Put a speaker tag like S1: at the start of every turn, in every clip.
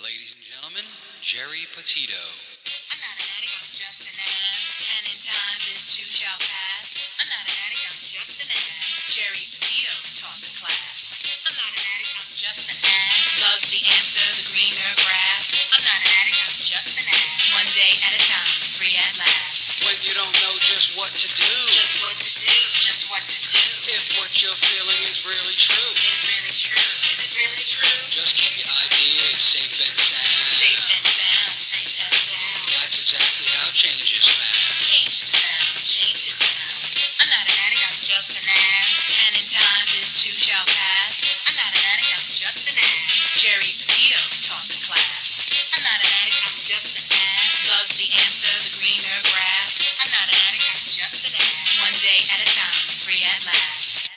S1: Ladies and gentlemen, Geri Petito.
S2: I'm not an addict, I'm just an ass. And in time, this too shall pass. I'm not an addict, I'm just an ass. Geri Petito taught the class. I'm not an addict, I'm just an ass. Loves the answer, the greener grass. I'm not an addict, I'm just an ass. One day at a time, free at last.
S1: When you don't know just what to do,
S2: Just what to do, just what to do.
S1: if what you're feeling is really true,
S2: Is it really true? Is it really true?
S1: just keep your ideas safe and sound.
S2: Safe and sound, safe and sound.
S1: That's exactly how change is found.
S2: Change is found, change is found. I'm not an addict, I'm just an ass. And in time, this too shall pass. I'm not an addict, I'm just an ass. Geri Petito taught the class. I'm not an addict, I'm just an ass. Loves the answer, the greener grass. I'm not an addict, I'm just an ass. One day at a time, free at last.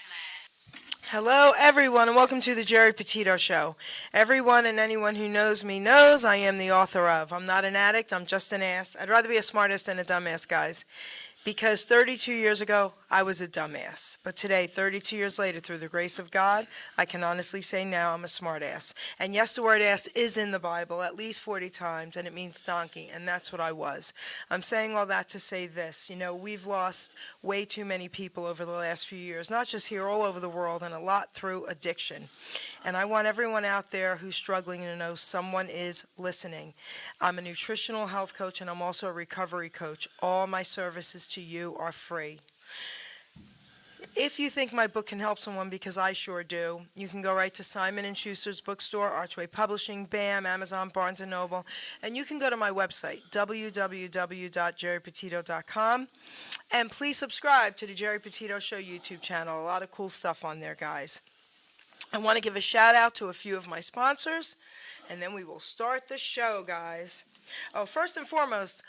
S3: Hello, everyone, and welcome to the Geri Petito Show. Everyone and anyone who knows me knows I am the author of I'm Not an Addict, I'm Just an Ass. I'd rather be a smartass than a dumbass, guys, because 32 years ago, I was a dumbass. But today, 32 years later, through the grace of God, I can honestly say now I'm a smartass. And yes, the word ass is in the Bible at least 40 times, and it means donkey, and that's what I was. I'm saying all that to say this. You know, we've lost way too many people over the last few years, not just here, all over the world, and a lot through addiction. And I want everyone out there who's struggling to know someone is listening. I'm a nutritional health coach, and I'm also a recovery coach. All my services to you are free. If you think my book can help someone, because I sure do, you can go right to Simon & Schuster's bookstore, Archway Publishing, BAM, Amazon, Barnes & Noble, and you can go to my website, www.geripetito.com, and please subscribe to the Geri Petito Show YouTube channel. A lot of cool stuff on there, guys. I want to give a shout out to a few of my sponsors, and then we will start the show, guys. Oh, first and foremost,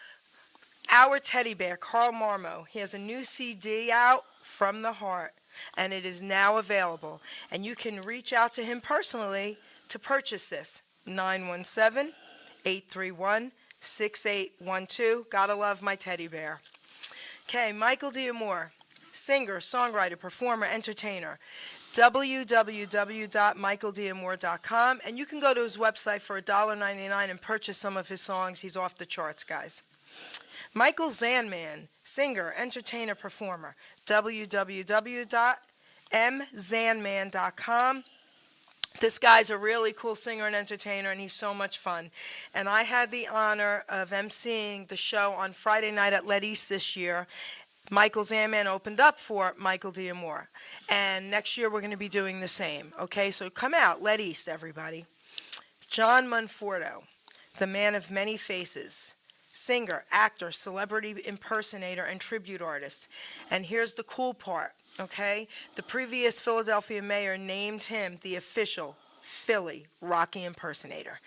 S3: our teddy bear, Carl Marmo. He has a new CD out, From the Heart, and it is now available. And you can reach out to him personally to purchase this. 917-831-6812. Gotta love my teddy bear. Okay, Michael D'Amore, singer, songwriter, performer, entertainer. www.michaeldamore.com, and you can go to his website for $1.99 and purchase some of his songs. He's off the charts, guys. Michael Zanman, singer, entertainer, performer. www.mzanman.com. This guy's a really cool singer and entertainer, and he's so much fun. And I had the honor of emceeing the show on Friday night at Let East this year. Michael Zanman opened up for Michael D'Amore. And next year we're going to be doing the same. Okay, so come out, Let East, everybody. John Monforto, the man of many faces. Singer, actor, celebrity impersonator, and tribute artist. And here's the cool part, okay? The previous Philadelphia mayor named him the official Philly Rocky impersonator.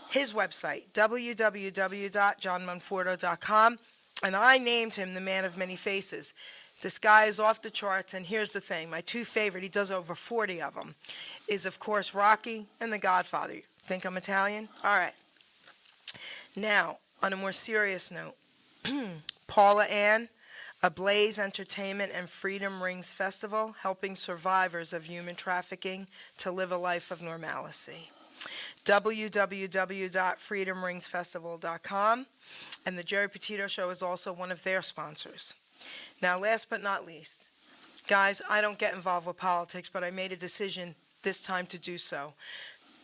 S3: His website, www.johnmonforto.com, and I named him the man of many faces. This guy is off the charts, and here's the thing. My two favorite, he does over 40 of them, is, of course, Rocky and The Godfather. Think I'm Italian? All right. Now, on a more serious note, Paula Ann, Ablaze Entertainment and Freedom Rings Festival, helping survivors of human trafficking to live a life of normalcy. www.freedomringsfestival.com, and the Geri Petito Show is also one of their sponsors. Now, last but not least, guys, I don't get involved with politics, but I made a decision this time to do so.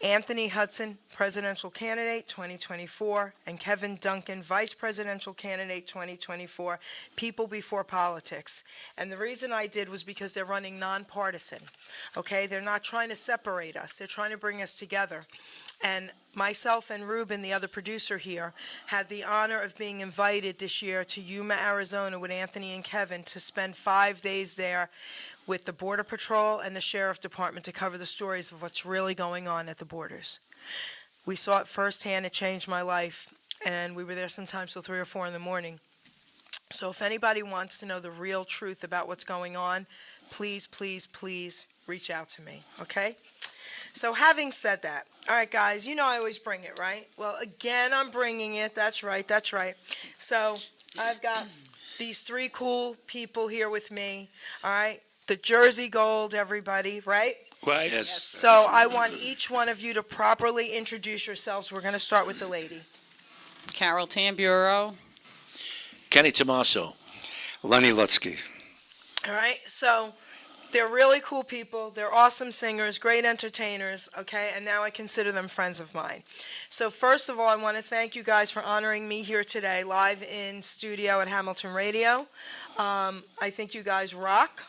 S3: Anthony Hudson, presidential candidate 2024, and Kevin Duncan, vice presidential candidate 2024, people before politics. And the reason I did was because they're running nonpartisan, okay? They're not trying to separate us. They're trying to bring us together. And myself and Ruben, the other producer here, had the honor of being invited this year to Yuma, Arizona with Anthony and Kevin to spend 5 days there with the Border Patrol and the Sheriff Department to cover the stories of what's really going on at the borders. We saw it firsthand. It changed my life, and we were there sometimes till 3 or 4 in the morning. So if anybody wants to know the real truth about what's going on, please, please, please reach out to me, okay? So having said that, all right, guys, you know I always bring it, right? Well, again, I'm bringing it. That's right, that's right. So I've got these three cool people here with me, all right? The Jersey Gold, everybody, right?
S4: Right?
S5: Yes.
S3: So I want each one of you to properly introduce yourselves. We're going to start with the lady.
S6: Carol Tamburo.
S4: Kenny Tomaso.
S5: Lenny Lutsky.
S3: All right, so they're really cool people. They're awesome singers, great entertainers, okay? And now I consider them friends of mine. So first of all, I want to thank you guys for honoring me here today, live in studio at Hamilton Radio. I think you guys rock,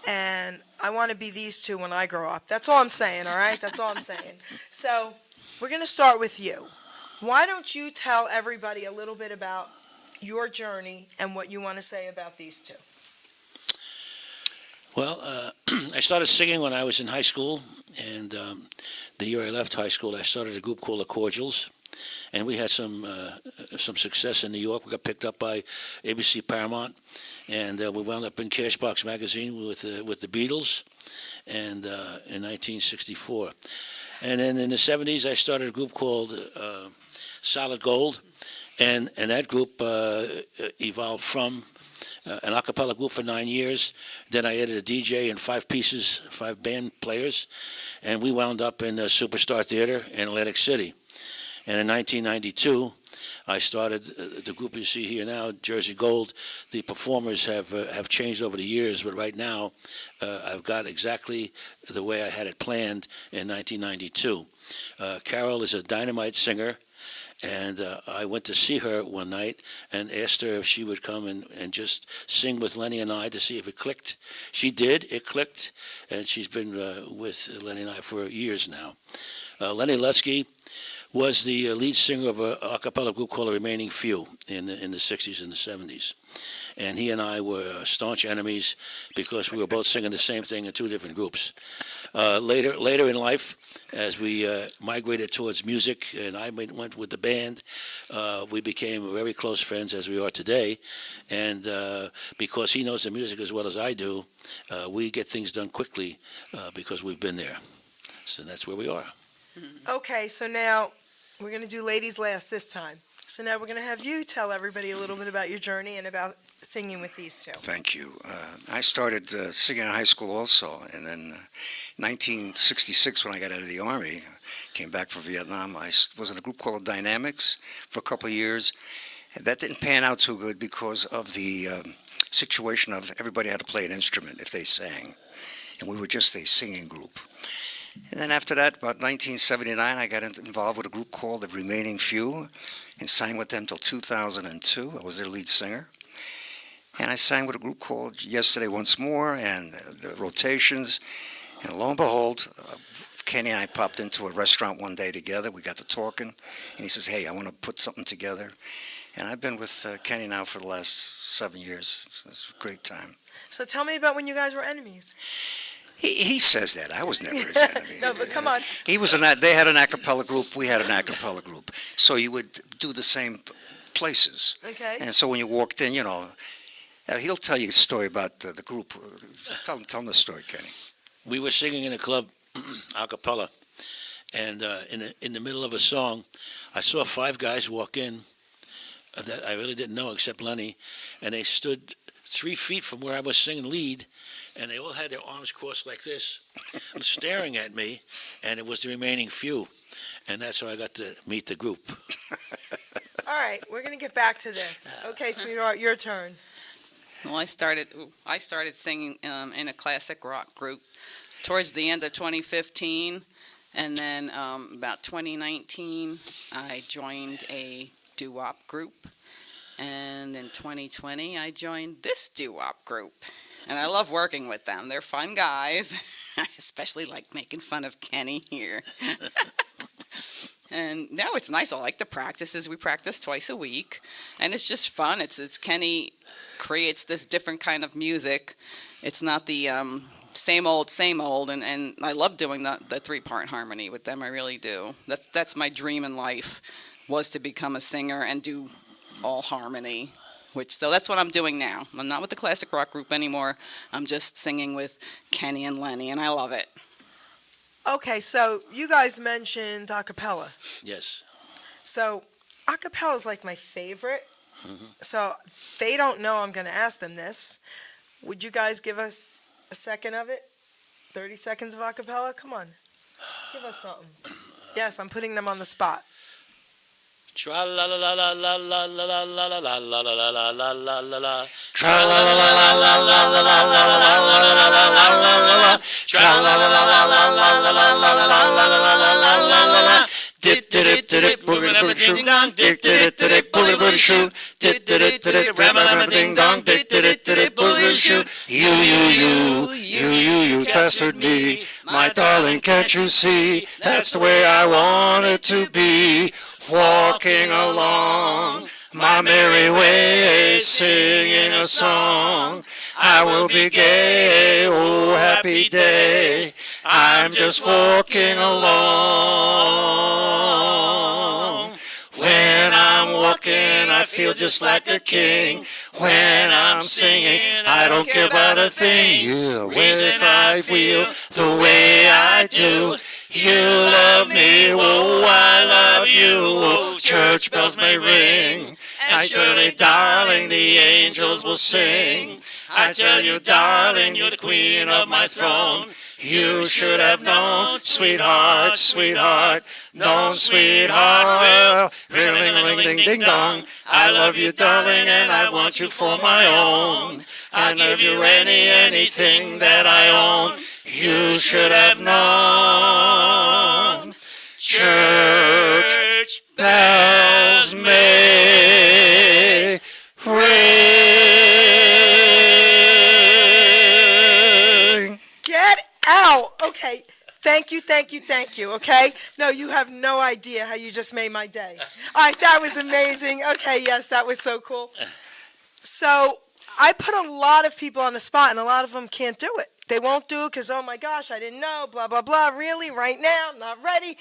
S3: and I want to be these two when I grow up. That's all I'm saying, all right? That's all I'm saying. So we're going to start with you. Why don't you tell everybody a little bit about your journey and what you want to say about these two?
S4: Well, I started singing when I was in high school, and the year I left high school, I started a group called the Cordials, and we had some success in New York. We got picked up by ABC Paramount, and we wound up in Cashbox magazine with the Beatles, and in 1964. And then in the 70s, I started a group called Solid Gold, and that group evolved from an a cappella group for 9 years. Then I added a DJ and 5 band players, and we wound up in Superstar Theater in Atlantic City. And in 1992, I started the group you see here now, Jersey Gold. The performers have changed over the years, but right now I've got exactly the way I had it planned in 1992. Carol is a dynamite singer. And I went to see her one night and asked her if she would come and just sing with Lenny and I to see if it clicked. She did. It clicked. And she's been with Lenny and I for years now. Lenny Lutsky was the lead singer of a cappella group called The Remaining Few in the 60s and the 70s. And he and I were staunch enemies because we were both singing the same thing in two different groups. Later in life, as we migrated towards music and I went with the band, we became very close friends as we are today. And because he knows the music as well as I do, we get things done quickly because we've been there. So that's where we are.
S3: Okay, so now we're going to do ladies last this time. So now we're going to have you tell everybody a little bit about your journey and about singing with these two.
S5: Thank you. I started singing in high school also, and then 1966 when I got out of the Army, came back from Vietnam, I was in a group called Dynamics for a couple of years. And that didn't pan out too good because of the situation of everybody had to play an instrument if they sang, and we were just a singing group. And then after that, about 1979, I got involved with a group called The Remaining Few and sang with them till 2002. I was their lead singer. And I sang with a group called Yesterday Once More and the Rotations. And lo and behold, Kenny and I popped into a restaurant one day together. We got to talking, and he says, hey, I want to put something together. And I've been with Kenny now for the last 7 years. So it's a great time.
S3: So tell me about when you guys were enemies.
S5: He says that. I was never his enemy.
S3: No, but come on.
S5: They had an a cappella group. We had an a cappella group. So you would do the same places.
S3: Okay.
S5: And so when you walked in, he'll tell you a story about the group. Tell him the story, Kenny.
S4: We were singing in a club, a cappella, and in the middle of a song, I saw 5 guys walk in that I really didn't know except Lenny, and they stood 3 feet from where I was singing lead, and they all had their arms crossed like this, staring at me, and it was The Remaining Few, and that's how I got to meet the group.
S3: All right, we're going to get back to this. Okay, sweetheart, your turn.
S6: Well, I started singing in a classic rock group towards the end of 2015, and then about 2019, I joined a doo-wop group, and in 2020, I joined this doo-wop group, and I love working with them. They're fun guys. I especially like making fun of Kenny here. And now it's nice. I like the practices. We practice twice a week, and it's just fun. It's Kenny creates this different kind of music. It's not the same old, and I love doing the 3-part harmony with them. I really do. That's my dream in life, was to become a singer and do all harmony. So that's what I'm doing now. I'm not with the classic rock group anymore. I'm just singing with Kenny and Lenny, and I love it.
S3: Okay, so you guys mentioned a cappella.
S4: Yes.
S3: So a cappella is like my favorite.
S4: Mm-hmm.
S3: So they don't know I'm going to ask them this. Would you guys give us a second of it? 30 seconds of a cappella? Come on. Give us something. Yes, I'm putting them on the spot.
S4: Tra la la la la la la la la la la la la la la la la la la.
S5: Tra la la la la la la la la la la la la la la la la. Tra la la la la la la la la la la la la la la la. Dip dip dip dip boogie boogie shoot. Dip dip dip boogie boogie shoot. Dip dip dip ram ram ding dong. Dip dip dip boogie shoot. You pestered me, my darling. Can't you see? That's the way I want it to be. Walking along my merry way, singing a song. I will be gay, oh happy day. I'm just walking along. When I'm walking, I feel just like a king. When I'm singing, I don't care about a thing. Yeah, when I feel the way I do. You love me, oh, I love you, oh, church bells may ring. I tell you, darling, the angels will sing. I tell you, darling, you're the queen of my throne. You should have known, sweetheart, sweetheart, known, sweetheart, well, ring-a-ling-a-ling-ding-ding-dong. I love you, darling, and I want you for my own. I'll give you anything that I own. You should have known. Church bells may ring.
S3: Get out. Okay. Thank you, okay? No, you have no idea how you just made my day. All right, that was amazing. Okay, yes, that was so cool. So I put a lot of people on the spot, and a lot of them can't do it. They won't do it because, oh my gosh, I didn't know, blah, blah, blah. Really, right now, I'm not ready.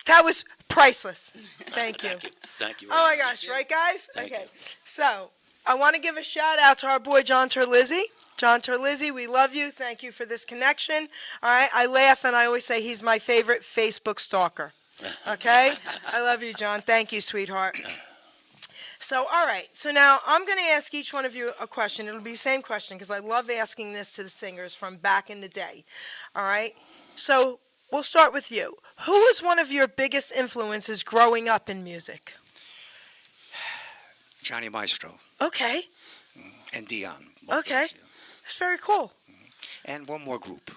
S3: That was priceless. Thank you.
S4: Thank you.
S3: Oh my gosh, right, guys?
S4: Thank
S3: Okay.
S4: you.
S3: So I want to give a shout out to our boy, John Terlizzi. John Terlizzi, we love you. Thank you for this connection. All right, I laugh and I always say he's my favorite Facebook stalker. Okay? I love you, John. Thank you, sweetheart. So, all right. So now I'm going to ask each one of you a question. It'll be the same question because I love asking this to the singers from back in the day. All right? So we'll start with you. Who was one of your biggest influences growing up in music?
S5: Johnny Maestro
S3: Okay.
S5: and Dion. both
S3: Okay.
S5: those, yeah.
S3: That's very cool.
S5: And one more group,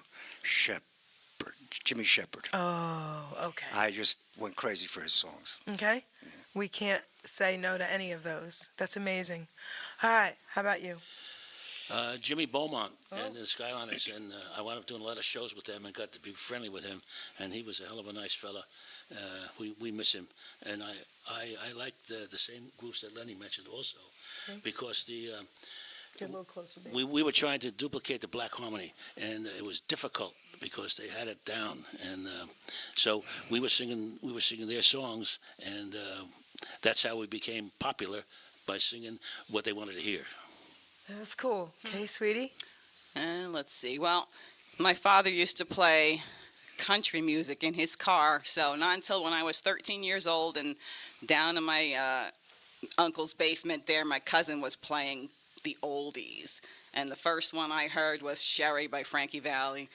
S5: Jimmy Shepherd.
S3: Oh, okay.
S5: I just went crazy for his songs.
S3: Okay. We can't say no to any of those. That's amazing. All right. How about you?
S4: Jimmy Beaumont and
S3: Oh.
S4: the Skyliners, and I wound up doing a lot of shows with them and got to be friendly with him, and he was a hell of a nice fella. We miss him, and I like the same groups that Lenny mentioned also,
S3: Okay.
S4: because
S3: Get a little closer. babe.
S4: we were trying to duplicate the black harmony, and it was difficult because they had it down, and so we were singing their songs, and that's how we became popular, by singing what they wanted to hear.
S3: That's cool. Okay, sweetie.
S6: And let's see. Well, my father used to play country music in his car, so not until when I was 13 years old and down in my uncle's basement there, my cousin was playing the oldies. And the first one I heard was Sherry by Frankie Valli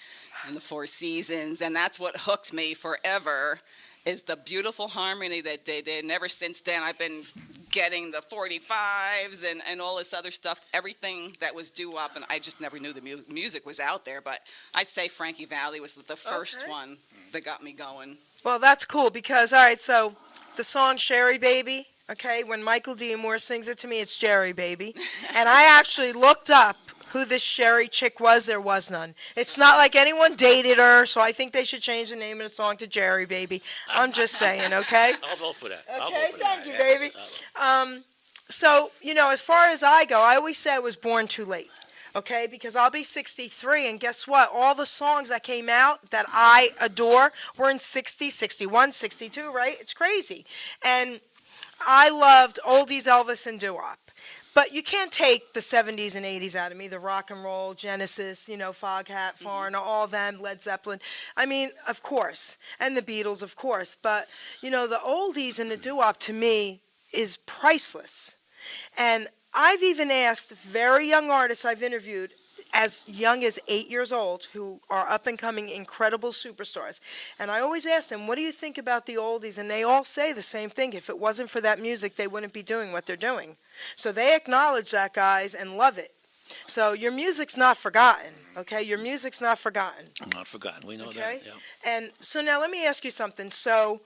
S6: and the Four Seasons, and that's what hooked me forever, is the beautiful harmony that they did. And ever since then, I've been getting the 45s and all this other stuff, everything that was doo-wop, and I just never knew the music was out there. But I'd say Frankie Valli was the first
S3: Okay.
S6: one that got me going.
S3: Well, that's cool because, all right, so the song Sherry Baby, okay, when Michael D. Moore sings it to me, it's Jerry Baby. And I actually looked up who this Sherry chick was. There was none. It's not like anyone dated her, so I think they should change the name of the song to Jerry Baby. I'm just saying, okay?
S4: I'll vote for that. I'll
S3: Okay,
S4: vote for
S3: thank
S4: that.
S3: you,
S4: Yeah.
S3: baby. So, you know, as far as I go, I always say I was born too late, okay? Because I'll be 63, and guess what? All the songs that came out that I adore were in 60, 61, 62, right? It's crazy. And I loved oldies, Elvis, and doo-wop. But you can't take the 70s and 80s out of me, the rock and roll, Genesis, you know, Foghat, Foreigner, all them, Led Zeppelin. I mean, of course. And the Beatles, of course. But, you know, the oldies and the doo-wop to me is priceless. And I've even asked very young artists I've interviewed, as young as 8 years old who are up and coming incredible superstars. And I always ask them, what do you think about the oldies? And they all say the same thing. If it wasn't for that music, they wouldn't be doing what they're doing. So they acknowledge that, guys, and love it. So your music's not forgotten, okay? Your music's not forgotten.
S4: Not forgotten. We know
S3: Okay.
S4: that. Yeah.
S3: And so now let me ask you something. So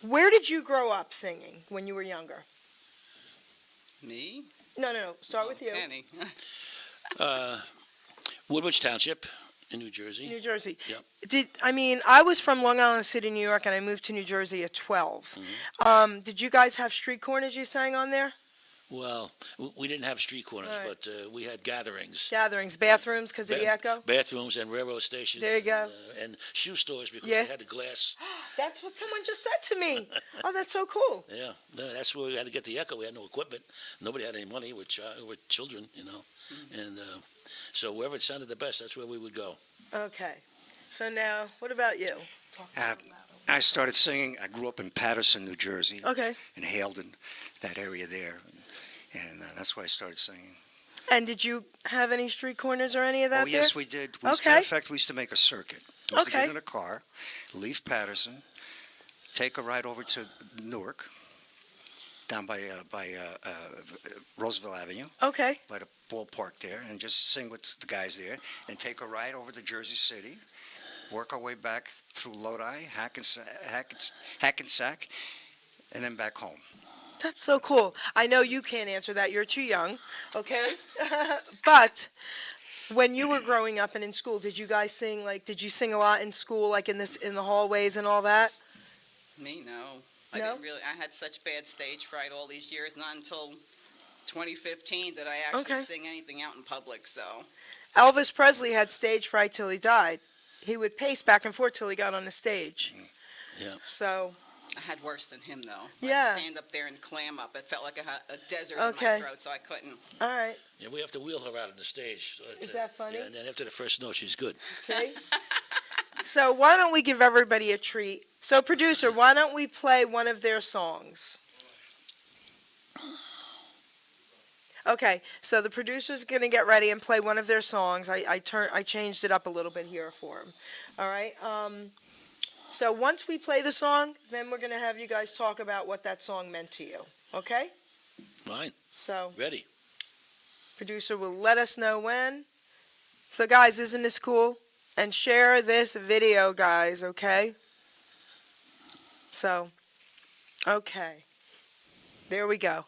S3: where did you grow up singing when you were younger?
S6: Me?
S3: No. Start with you.
S6: Kenny.
S4: Woodbridge Township in New Jersey.
S3: New Jersey.
S4: Yep.
S3: I was from Long Island City, New York, and I moved to New Jersey at 12. Did you guys have street corners you sang on there?
S4: Well, we didn't have street corners,
S3: All right.
S4: but we had gatherings.
S3: Gatherings, bathrooms because of the echo?
S4: Bathrooms and railroad stations.
S3: There you go.
S4: And shoe stores because
S3: Yeah.
S4: they had the glass.
S3: That's what someone just said to me. Oh, that's so cool.
S4: Yeah, no, that's where we had to get the echo. We had no equipment. Nobody had any money. We're children, And so wherever it sounded the best, that's where we would go.
S3: Okay. So now, what about you?
S5: I started singing. I grew up in Paterson, New Jersey,
S3: Okay.
S5: in Haledon, that area there. And that's where I started singing.
S3: And did you have any street corners or any of that
S5: Oh, yes,
S3: there?
S5: we did.
S3: Okay.
S5: Matter of fact, we used to make a circuit. We used to
S3: Okay.
S5: get in a car, leave Paterson, take a ride over to Newark, down by Roosevelt Avenue,
S3: Okay.
S5: by the ballpark there, and just sing with the guys there, and take a ride over to Jersey City, work our way back through Lodi, Hackensack, and then back home.
S3: That's so cool. I know you can't answer that. You're too young. Okay. But when you were growing up and in school, did you guys sing, did you sing a lot in school, like in the hallways and all that?
S6: Me, no.
S3: No?
S6: I didn't really. I had such bad stage fright all these years. Not until 2015 did I actually
S3: Okay.
S6: sing anything out in public. So
S3: Elvis Presley had stage fright till he died. He would pace back and forth till he got on the stage.
S4: Yeah.
S3: So,
S6: I had worse than him, though.
S3: Yeah.
S6: I'd stand up there and clam up. It felt like a desert
S3: Okay.
S6: in my throat, so I couldn't.
S3: all right.
S4: Yeah, we have to wheel her out on the stage. So
S3: Is that funny?
S4: Yeah, and then after the first note, she's good.
S3: See? So why don't we give everybody a treat? So, producer, why don't we play one of their songs? Okay, so the producer's going to get ready and play one of their songs. I changed it up a little bit here for him. All right? So once we play the song, then we're going to have you guys talk about what that song meant to you. Okay?
S4: Fine.
S3: So,
S4: Ready.
S3: producer will let us know when. So, guys, isn't this cool? And share this video, guys, okay? So, okay. There we go.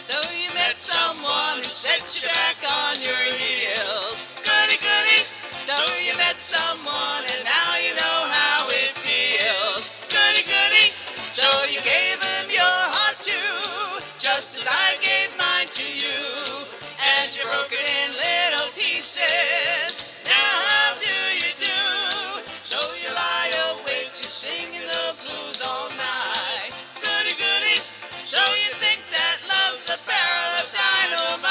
S6: So you met someone who set you back on your heels. Goody, goody. So you met someone and now you know how it feels. Goody, goody. So you gave him your heart too, just as I gave mine to you. And you broke it in little pieces. Now how do you do? So you lie awake just singing the blues all night. Goody, goody. So you think that love's a barrel of dynamite.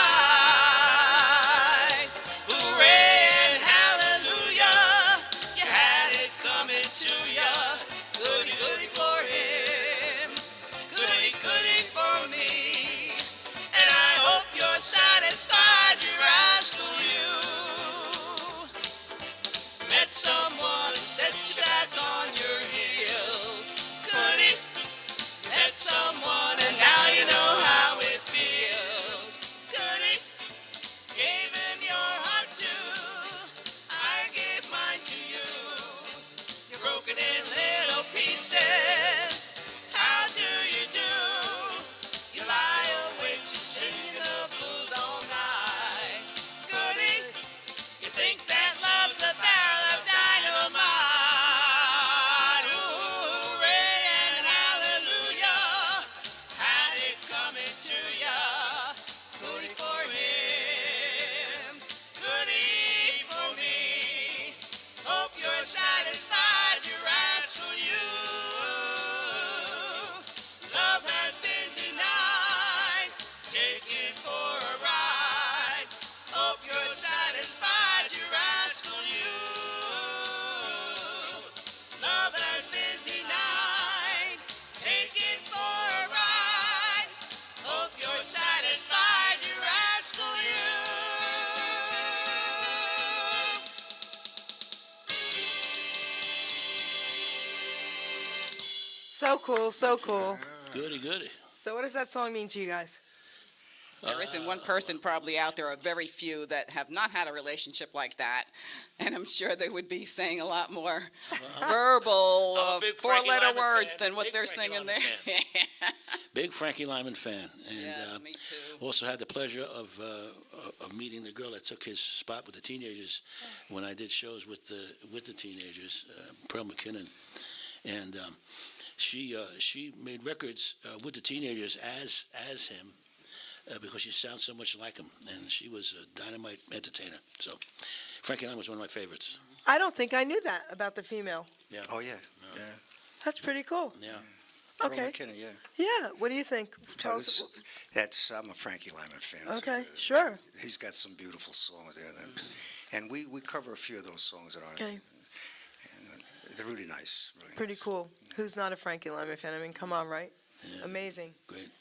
S3: So cool, so cool.
S4: Goody, goody.
S3: So what does that song mean to you guys?
S6: There isn't one person probably out there, or very few, that have not had a relationship like that. And I'm sure they would be saying a lot more verbal,
S4: big Frankie
S6: four-letter
S4: Lyman
S6: words
S4: fan.
S6: than what
S4: Big
S6: they're
S4: Frankie
S6: singing
S4: Lyman
S6: there.
S4: Big Frankie Lyman fan. And
S6: Yes, me too.
S4: also had the pleasure of meeting the girl that took his spot with the teenagers when I did shows with the teenagers, Pearl McKinnon. And she made records with the teenagers as him. Because she sounds so much like him, and she was a dynamite entertainer. So, Frankie Lyman was one of my favorites.
S3: I don't think I knew that about the female.
S4: Yeah.
S5: Oh, yeah. Yeah.
S3: That's pretty cool.
S4: Yeah.
S5: Pearl
S3: Okay.
S5: McKinnon, yeah.
S3: Yeah. What do you think? Tell us.
S5: I'm a Frankie Lyman fan. too.
S3: Okay, sure.
S5: He's got some beautiful songs there. And we cover a few of those songs in our.
S3: Okay.
S5: And they're really nice. Really
S3: Pretty
S5: nice.
S3: cool. Who's not a Frankie Lyman fan? I mean, come on, right?
S4: Yeah.
S3: Amazing.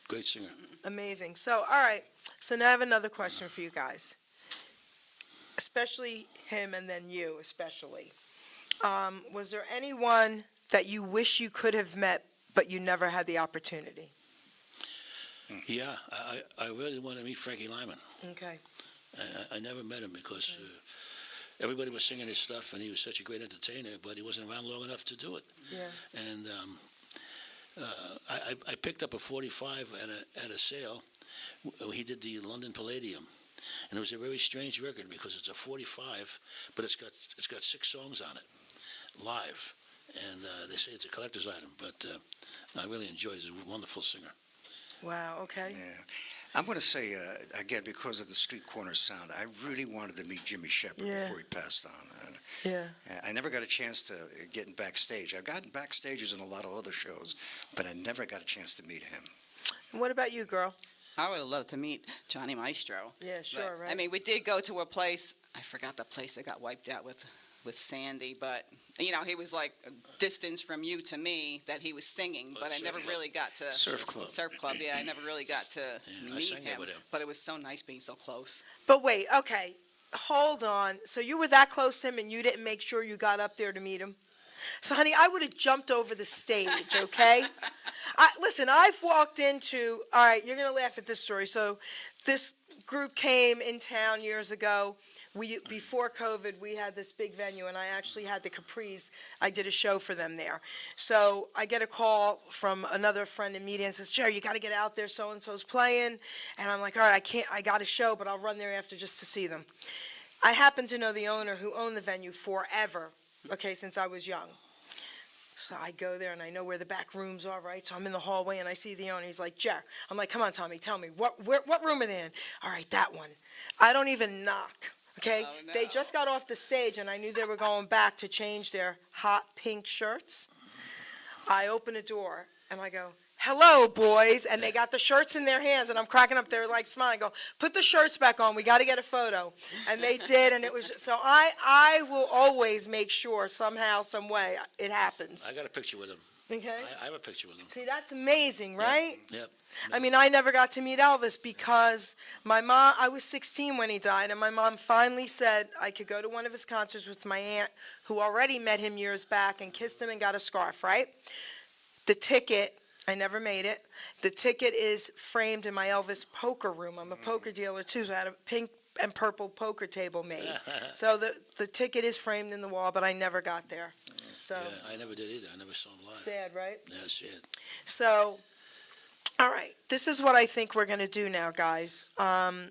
S4: Great singer.
S3: Amazing. So, all right. So now I have another question for you guys. Especially him and then you especially. Was there anyone that you wish you could have met but you never had the opportunity?
S4: Yeah, I really want to meet Frankie Lyman.
S3: Okay.
S4: I never met him because everybody was singing his stuff, and he was such a great entertainer, but he wasn't around long enough to do it.
S3: Yeah.
S4: And I picked up a 45 at a sale. He did the London Palladium, and it was a very strange record because it's a 45, but it's got 6 songs on it, live, and they say it's a collector's item. But I really enjoyed it. He's a wonderful singer.
S3: Wow. Okay.
S5: Yeah. I'm going to say, again, because of the street corner sound, I really wanted to meet Jimmy Shepard
S3: Yeah.
S5: before he passed on.
S3: Yeah.
S5: I never got a chance to get in backstage. I've gotten backstages in a lot of other shows, but I never got a chance to meet him.
S3: What about you, girl?
S6: I would have loved to meet Johnny Maestro.
S3: Yeah, sure,
S6: But,
S3: right.
S6: I mean, we did go to a place. I forgot the place that got wiped out with Sandy, but he was like a distance from you to me that he was singing, but I never really got to
S5: Surf Club.
S6: Surf Club. Yeah, I never really got to
S4: I
S6: meet
S4: sang there
S6: him,
S4: with him.
S6: but it was so nice being so close.
S3: But wait, okay. Hold on. So you were that close to him and you didn't make sure you got up there to meet him? So, honey, I would have jumped over the stage, okay? Listen, I've walked into, all right, you're going to laugh at this story. So this group came in town years ago. Before COVID, we had this big venue, and I actually had the Capris. I did a show for them there. So I get a call from another friend in media and says, Jerry, you got to get out there. So-and-so's playing. And I'm like, all right, I got a show, but I'll run there after just to see them. I happen to know the owner who owned the venue forever, okay, since I was young. So I go there, and I know where the back rooms are, right? So I'm in the hallway, and I see the owner. He's like, Jer. I'm like, come on, Tommy, tell me, what room are they in? All right, that one. I don't even knock, okay?
S6: Oh, no.
S3: They just got off the stage, and I knew they were going back to change their hot pink shirts. I open the door, and I go, hello, boys. And they got the shirts in their hands, and I'm cracking up. They're like smiling. I go, put the shirts back on. We got to get a photo. And they did, and it was so I will always make sure somehow, some way, it happens.
S4: I got a picture with him.
S3: Okay?
S4: I have a picture with him.
S3: See, that's amazing, right?
S4: Yep.
S3: I mean, I never got to meet Elvis because my mom, I was 16 when he died, and my mom finally said I could go to one of his concerts with my aunt, who already met him years back and kissed him and got a scarf, right? The ticket, I never made it. The ticket is framed in my Elvis poker room. I'm a poker dealer, too, so I had a pink and purple poker table made. So the ticket is framed in the wall, but I never got there. So
S4: Yeah, I never did either. I never saw him live.
S3: sad, right?
S4: Yeah, sad.
S3: So, all right, this is what I think we're going to do now, guys. Well,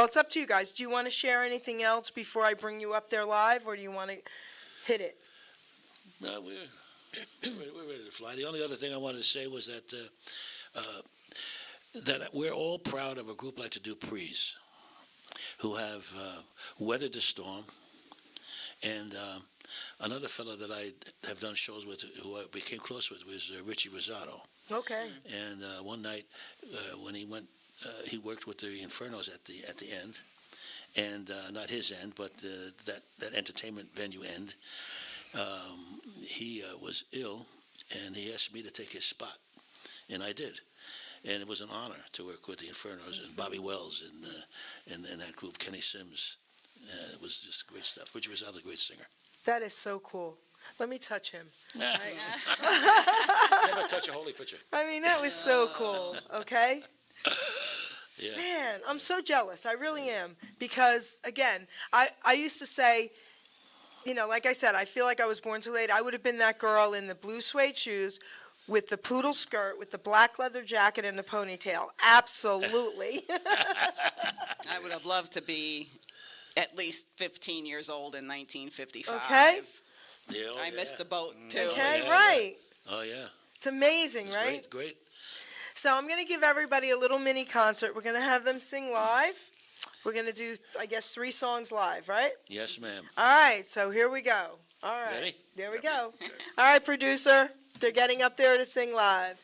S3: it's up to you guys. Do you want to share anything else before I bring you up there live, or do you want to hit it?
S4: No, we're ready to fly. The only other thing I wanted to say was that that we're all proud of a group like the Duprees, who have weathered the storm. And another fellow that I have done shows with, who I became close with, was Richie Rosado.
S3: Okay.
S4: And one night when he went, he worked with the Infernos at the end, and not his end, but that entertainment venue end. He was ill, and he asked me to take his spot, and I did. And it was an honor to work with the Infernos and Bobby Wells and that group, Kenny Sims. It was just great stuff. Richie Rosado's a great singer.
S3: That is so cool. Let me touch him.
S4: Never touch a holy picture.
S3: I mean, that was so cool, okay?
S4: Yeah.
S3: Man, I'm so jealous. I really am. Because, again, I used to say, you know, like I said, I feel like I was born too late. I would have been that girl in the blue suede shoes with the poodle skirt, with the black leather jacket and the ponytail. Absolutely.
S6: I would have loved to be at least 15 years old in 1955.
S3: Okay.
S4: Yeah, oh,
S6: I missed the boat, too.
S3: Okay,
S4: yeah,
S3: right.
S4: Oh, yeah.
S3: It's amazing,
S4: It's
S3: right?
S4: Great.
S3: So I'm going to give everybody a little mini concert. We're going to have them sing live. We're going to do, I guess, 3 songs live, right?
S4: Yes, ma'am.
S3: All right, so here we go. All right.
S4: Ready?
S3: There we go. All right, producer. They're getting up there to sing live.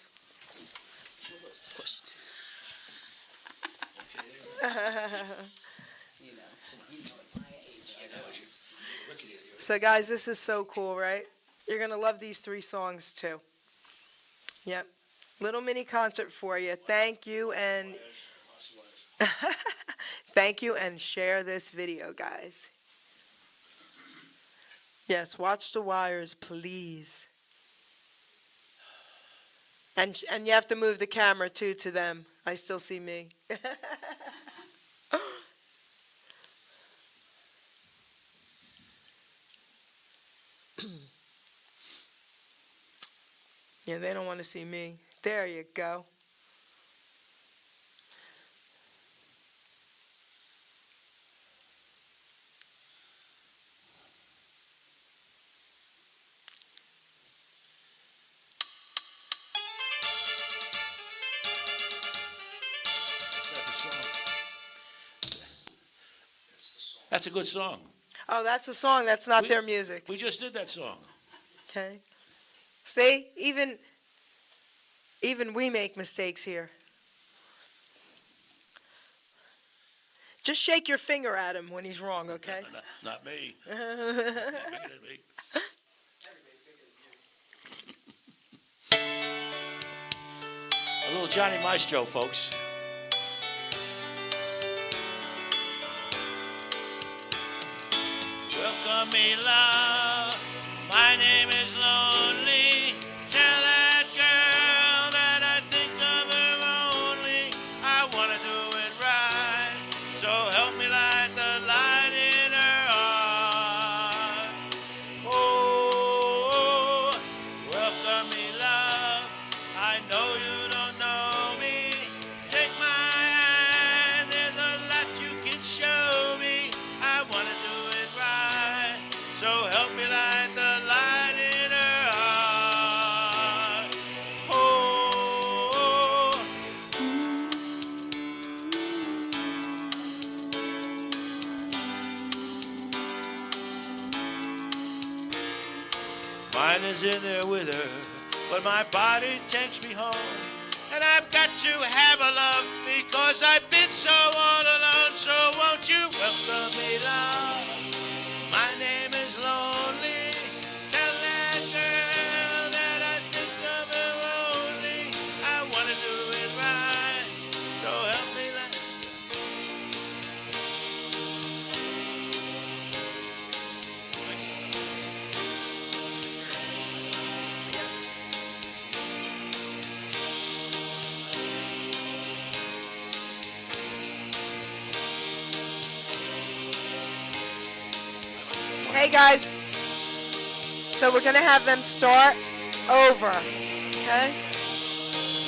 S3: So, guys, this is so cool, right? You're going to love these 3 songs, too. Yep. Little mini concert for you. Thank you, and thank you, and share this video, guys. Yes, watch the wires, please. And you have to move the camera, too, to them. I still see me. Yeah, they don't want to see me. There you go.
S4: That's a good song.
S3: Oh, that's a song. That's not their music.
S4: We just did that song.
S3: Okay. See, even we make mistakes here. Just shake your finger at him when he's wrong, okay?
S4: Not me. Bigger than me. A little Johnny Maestro, folks. Welcome me, love. My name is Lonely. Tell that girl that I think of her only. I want to do it right. So help me light the light in her heart. Oh, welcome me, love. I know you don't know me. Take my hand. There's a lot you can show me. I want to do it right. So help me light the light in her heart. Oh, mine is in there with her, but my body takes me home. And I've got to have a love because I've been so all alone. So won't you welcome me, love? My name is Lonely. Tell that girl that I think of her only. I want to do it right. So help me light.
S3: Hey, guys. So we're going to have them start over, okay?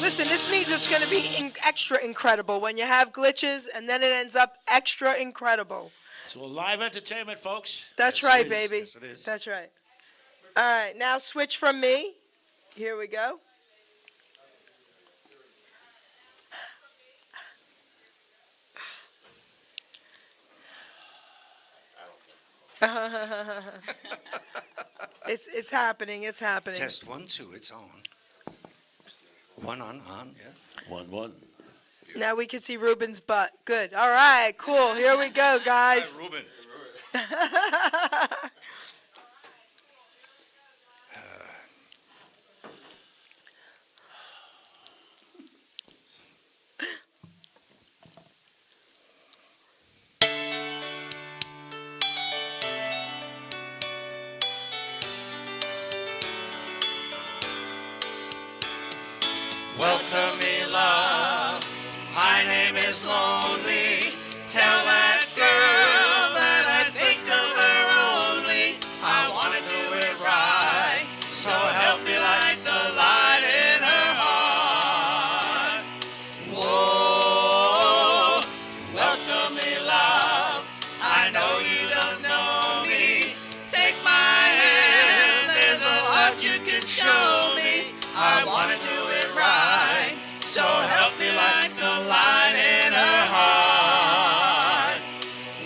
S3: Listen, this means it's going to be extra incredible when you have glitches and then it ends up extra incredible.
S4: It's live entertainment, folks.
S3: That's
S5: Yes, it
S3: right,
S5: is.
S3: baby.
S5: Yes, it is.
S3: That's right. All right, now switch from me. Here we go. It's happening. It's happening.
S5: Test 1, 2, it's on. 1 on, yeah.
S4: 1-1.
S3: Now we can see Ruben's butt. Good. All right, cool. Here we go, guys.
S5: Ruben. welcome me, love. My name is Lonely. Tell that girl that I think of her only. I want to do it right, so help me light the light in her heart. Whoa, welcome me, love. I know you don't know me. Take my hand, there's a lot you can show me. I want to do it right, so help me light the light in her heart.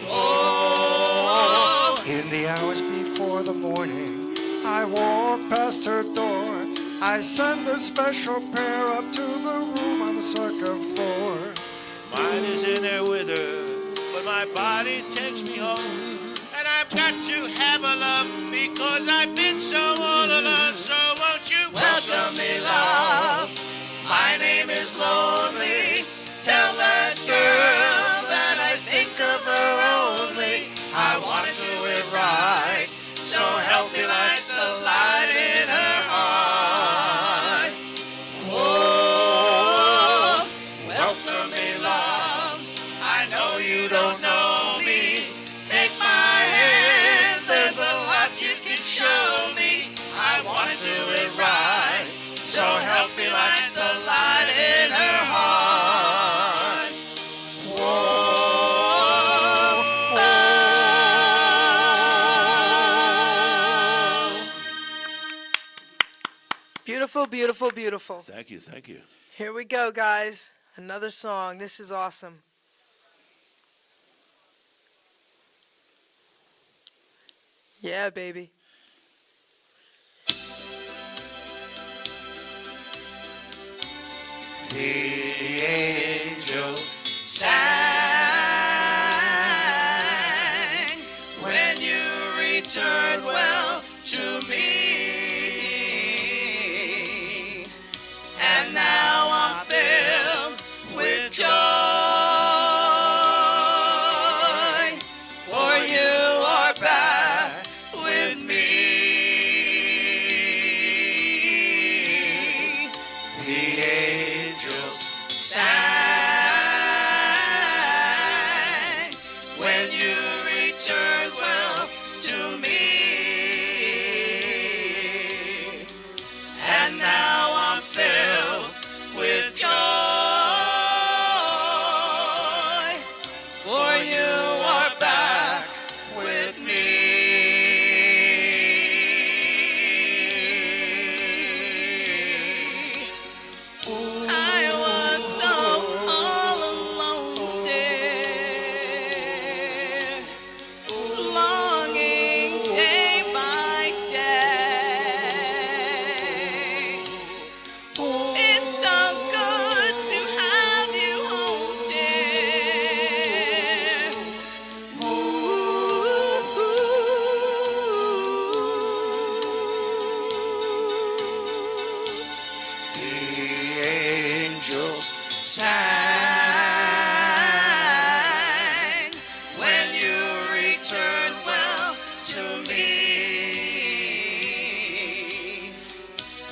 S5: Whoa. In the hours before the morning, I walk past her door. I send a special prayer up to the room on the second floor.
S4: Mine is in there with her, but my body takes me home. And I've got to have a love because I've been so all alone. So won't you
S5: Welcome me, love. My name is Lonely. Tell that girl that I think of her only. I want to do it right, so help me light the light in her heart. Whoa, welcome me, love. I know you don't know me. Take my hand, there's a lot you can show me. I want to do it right, so help me light the light in her heart. Whoa,
S3: Beautiful, beautiful, beautiful.
S4: Thank you, thank you.
S3: Here we go, guys. Another song. This is awesome. Yeah, baby.
S5: The angels sang when you returned well to me. And now I'm filled with joy, for you are back with me. The angels sang when you returned well to me. And now I'm filled with joy, for you are back with me. I was so all alone, dear, longing day by day. It's so good to have you home, dear. The angels sang when you returned well to me.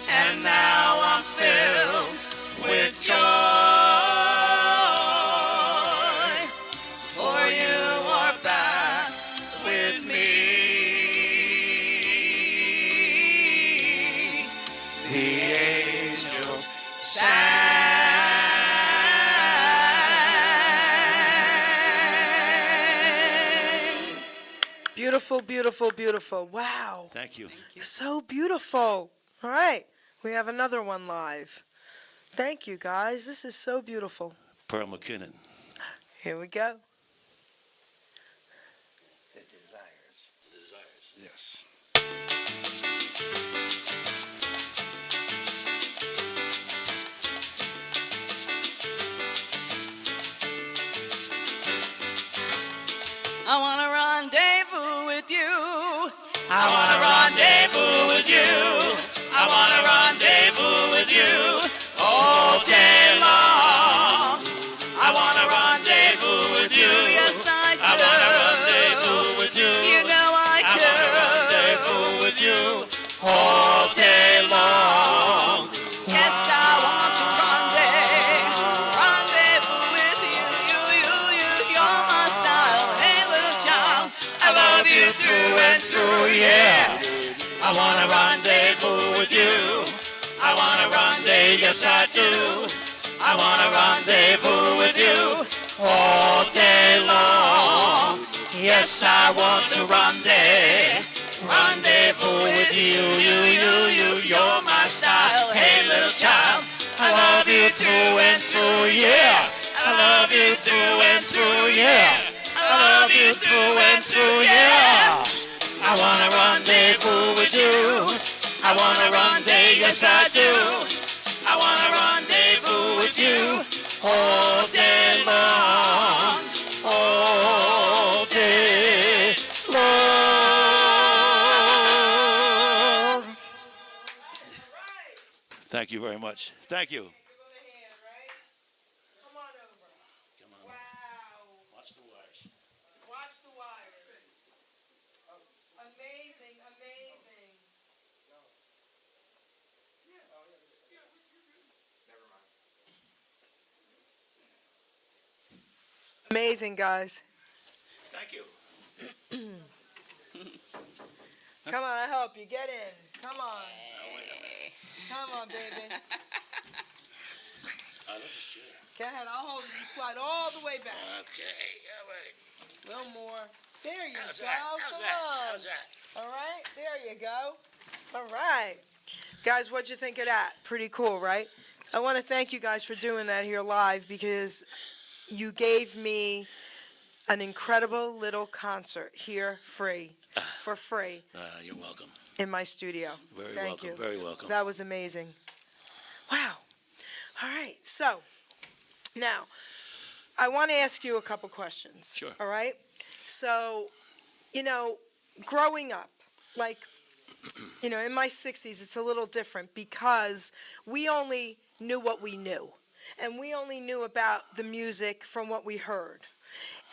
S5: And now I'm filled with joy, for you are back with me. The angels sang.
S3: Beautiful, beautiful, beautiful. Wow.
S4: Thank you.
S3: So beautiful. All right. We have another one live. Thank you, guys. This is so beautiful.
S4: Pearl McKinnon.
S3: Here we go.
S5: The desires. Yes. I want to rendezvous with you. I want to rendezvous with you. I want to rendezvous with you all day long. I want to rendezvous with you. Yes, I do. I want to rendezvous with you. You know I do. I want to rendezvous with you all day long. Yes, I want to rendezvous.
S4: I wanna rendezvous with you. I wanna rendezvous, yes I do. I wanna rendezvous with you all day long. Yes, I want to rendezvous with you. You're my style. Hey, little child, I love you through and through, yeah. I love you through and through, yeah. I love you through and through, yeah. I wanna rendezvous with you. I wanna rendezvous, yes I do. I wanna rendezvous with you all day long, all day long. Thank you very much. Thank you.
S3: Come on over. Wow.
S4: Watch the wires.
S3: Watch the wires. Amazing, amazing. Amazing, guys.
S4: Thank you.
S3: Come on, I help you. Get in. Come on. Come on, baby. Go ahead. I'll hold you. Slide all the way back.
S4: Okay, all right.
S3: A little more. There you
S4: How's
S3: go.
S4: that? How's
S3: Come
S4: that?
S3: on.
S4: How's that?
S3: All right. There you go. All right. Guys, what'd you think of that? Pretty cool, right? I want to thank you guys for doing that here live because you gave me an incredible little concert here for free
S4: You're welcome.
S3: in my studio.
S4: Very
S3: Thank
S4: welcome.
S3: you.
S4: Very welcome.
S3: That was amazing. Wow. All right. So now I want to ask you a couple questions.
S4: Sure.
S3: All right. So, growing up, like, in my 60s, it's a little different because we only knew what we knew. And we only knew about the music from what we heard.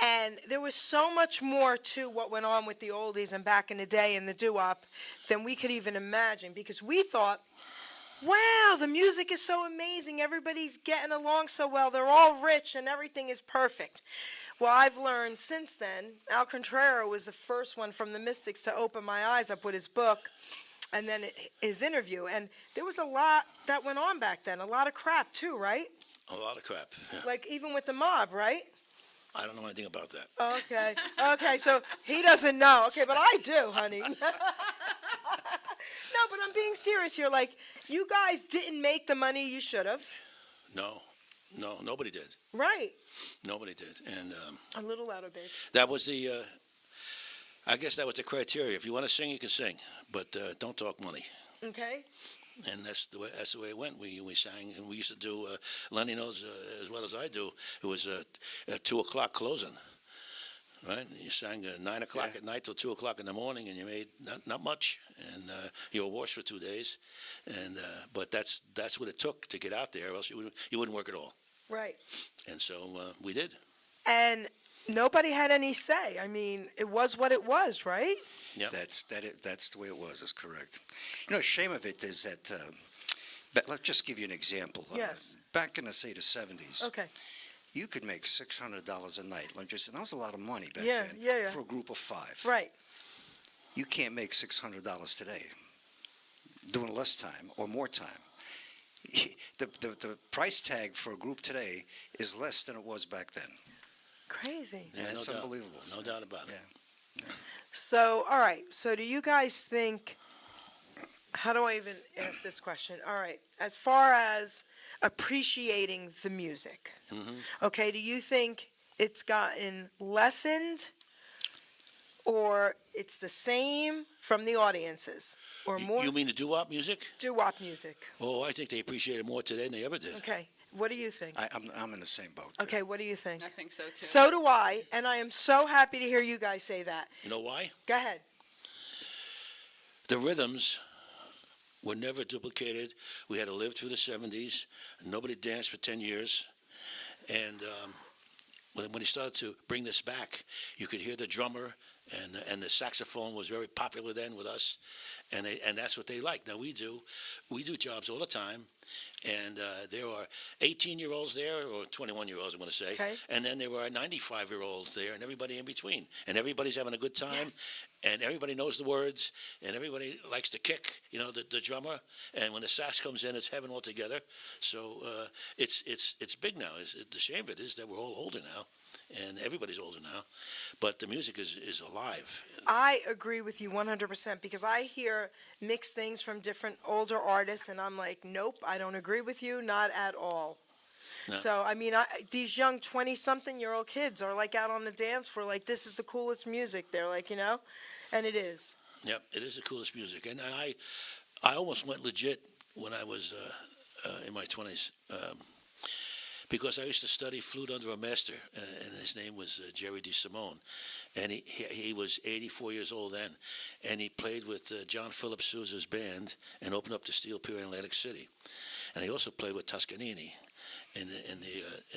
S3: And there was so much more to what went on with the oldies and back in the day and the doo-wop than we could even imagine because we thought, wow, the music is so amazing. Everybody's getting along so well. They're all rich and everything is perfect. Well, I've learned since then, Al Contrario was the first one from the Mystics to open my eyes up with his book and then his interview. And there was a lot that went on back then, a lot of crap too, right?
S4: A lot of crap. Yeah.
S3: Like even with the mob, right?
S4: I don't know anything about that.
S3: Okay. Okay, so he doesn't know. Okay, but I do, honey. No, but I'm being serious here. Like, you guys didn't make the money you should have.
S4: No, nobody did.
S3: Right.
S4: Nobody did. And
S3: A little louder, babe.
S4: that was I guess that was the criteria. If you want to sing, you can sing, but don't talk money.
S3: Okay.
S4: And that's the way it went. We sang, and we used to do. Lenny knows as well as I do. It was a 2:00 closing, right? You sang 9 o'clock at night till 2 o'clock in the morning, and you made not much, and you were washed for 2 days, and but that's what it took to get out there. Or else you wouldn't work at all.
S3: Right.
S4: And so we did.
S3: And nobody had any say. I mean, it was what it was, right?
S4: Yeah.
S5: That's the way it was. That's correct. Shame of it is that. But let's just give you an example.
S3: Yes.
S5: Back in the 70s,
S3: Okay.
S5: you could make $600 a night. That was a lot of money back
S3: Yeah,
S5: then.
S3: yeah.
S5: For a group of 5.
S3: Right.
S5: You can't make $600 today. Doing less time or more time. The price tag for a group today is less than it was back then.
S3: Crazy.
S5: And
S4: no
S5: it's
S4: doubt.
S5: unbelievable.
S4: No doubt about it.
S5: Yeah.
S3: So, all right. So, do you guys think? How do I even ask this question? All right. As far as appreciating the music, okay, do you think it's gotten lessened or it's the same from the audiences or more?
S4: You mean the doo-wop music?
S3: Doo-wop music.
S4: Oh, I think they appreciate it more today than they ever did.
S3: Okay. What do you think?
S5: I'm in the same boat.
S3: Okay. What do you think?
S6: I think so too.
S3: So do I, and I am so happy to hear you guys say that.
S4: You know why?
S3: Go ahead.
S4: The rhythms were never duplicated. We had to live through the 70s. Nobody danced for 10 years. And when he started to bring this back, you could hear the drummer and the saxophone was very popular then with us, and that's what they like. Now we do jobs all the time, and there are 18-year-olds there, or 21-year-olds, I'm going to say,
S3: Okay.
S4: and then there are 95-year-olds there, and everybody in between, and everybody's having a good time,
S3: Yes.
S4: and everybody knows the words, and everybody likes to kick, the drummer, and when the sax comes in, it's heaven altogether. So it's big now. The shame of it is that we're all older now, and everybody's older now, but the music is alive.
S3: I agree with you 100% because I hear mixed things from different older artists, and I'm like, nope, I don't agree with you, not at all.
S4: No.
S3: So, I mean, these young 20-something-year-old kids are like out on the dance floor, like, this is the coolest music. They're like, and it is.
S4: Yep, it is the coolest music, and I almost went legit when I was in my 20s. Because I used to study flute under a master, and his name was Geri Petito, and he was 84 years old then, and he played with John Philip Sousa's band and opened up the Steel Pier in Atlantic City, and he also played with Toscanini in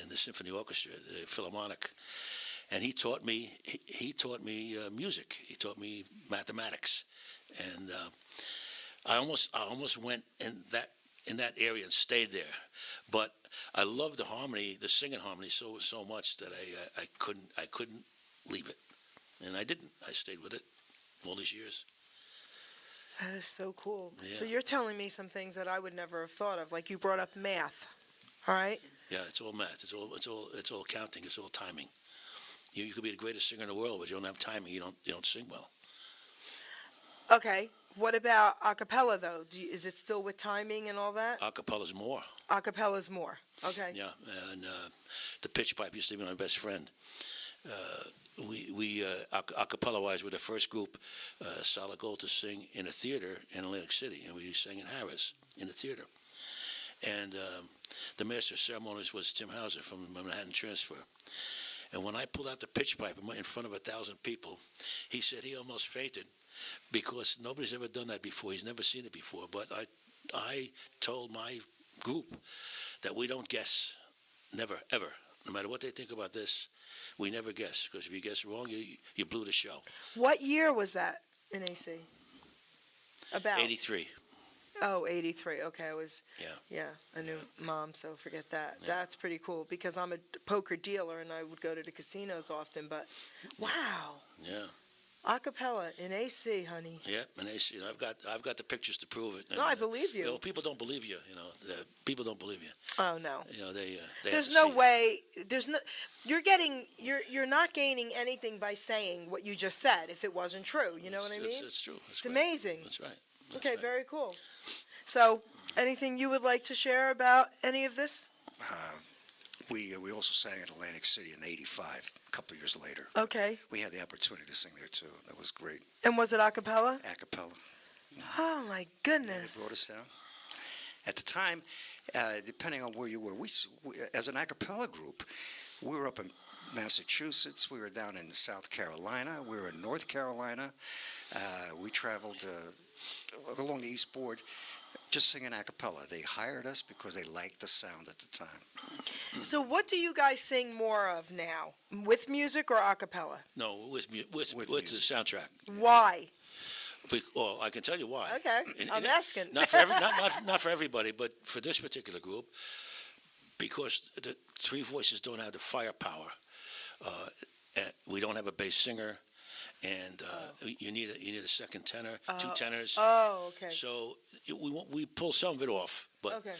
S4: the symphony orchestra, the Philharmonic, and he taught me music. He taught me mathematics, and I almost went in that area and stayed there, but I loved the harmony, the singing harmony so much that I couldn't leave it, and I didn't. I stayed with it all these years.
S3: That is so cool.
S4: Yeah.
S3: So you're telling me some things that I would never have thought of, like you brought up math, all right?
S4: Yeah, it's all math. It's all counting. It's all timing. You could be the greatest singer in the world, but you don't have timing. You don't sing well.
S3: Okay, what about a cappella, though? Is it still with timing and all that?
S4: Acapella's more.
S3: A cappella's more, okay.
S4: Yeah, and the pitch pipe used to be my best friend. We acapella-wise, were the first group, solid gold, to sing in a theater in Atlantic City, and we sang in Harris in the theater. And the master of ceremonies was Tim Hauser from Manhattan Transfer. And when I pulled out the pitch pipe in front of 1,000 people, he said he almost fainted because nobody's ever done that before. He's never seen it before. But I told my group that we don't guess, never, ever. No matter what they think about this, we never guess, because if you guess wrong, you blew the show.
S3: What year was that in AC? About?
S4: 83.
S3: Oh, 83. Okay,
S4: Yeah.
S3: Yeah, I knew Mom, so forget that.
S4: Yeah.
S3: That's pretty cool because I'm a poker dealer and I would go to the casinos often, but wow.
S4: Yeah.
S3: A cappella in AC, honey.
S4: Yeah, and I've got the pictures to prove it.
S3: No, I believe you.
S4: People don't believe you. People don't believe you.
S3: Oh, no.
S4: They
S3: There's
S4: have to
S3: no
S4: see it.
S3: way. You're not gaining anything by saying what you just said if it wasn't true. You know what I mean?
S4: It's true.
S3: It's amazing.
S4: That's right. That's
S3: Okay,
S4: right.
S3: very cool. So, anything you would like to share about any of this?
S5: We also sang at Atlantic City in '85. A couple of years later,
S3: Okay.
S5: we had the opportunity to sing there too. That was great.
S3: And was it a cappella?
S5: A cappella.
S3: Oh, my
S5: They
S3: goodness.
S5: brought us down. At the time, depending on where you were, we as an a cappella group, we were up in Massachusetts. We were down in South Carolina. We were in North Carolina. We traveled along the East Board, just singing a cappella. They hired us because they liked the sound at the time.
S3: So, what do you guys sing more of now? With music or a cappella?
S4: No, with the
S5: music.
S4: soundtrack.
S3: Why?
S4: Well, I can tell you why.
S3: Okay,
S4: And-
S3: I'm
S4: and
S3: asking.
S4: Not for everybody, but for this particular group, because the three voices don't have the firepower. We don't have a bass singer, and you need a second tenor, two tenors.
S3: Oh, okay.
S4: So we pull some of it off, but
S3: Okay.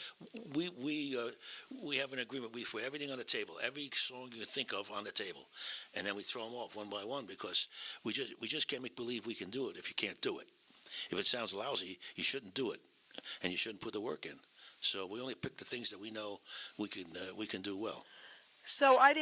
S4: we have an agreement. We put everything on the table, every song you can think of on the table, and then we throw them off one by one because we just can't make believe we can do it if you can't do it. If it sounds lousy, you shouldn't do it, and you shouldn't put the work in. So we only pick the things that we know we can do well.
S3: So I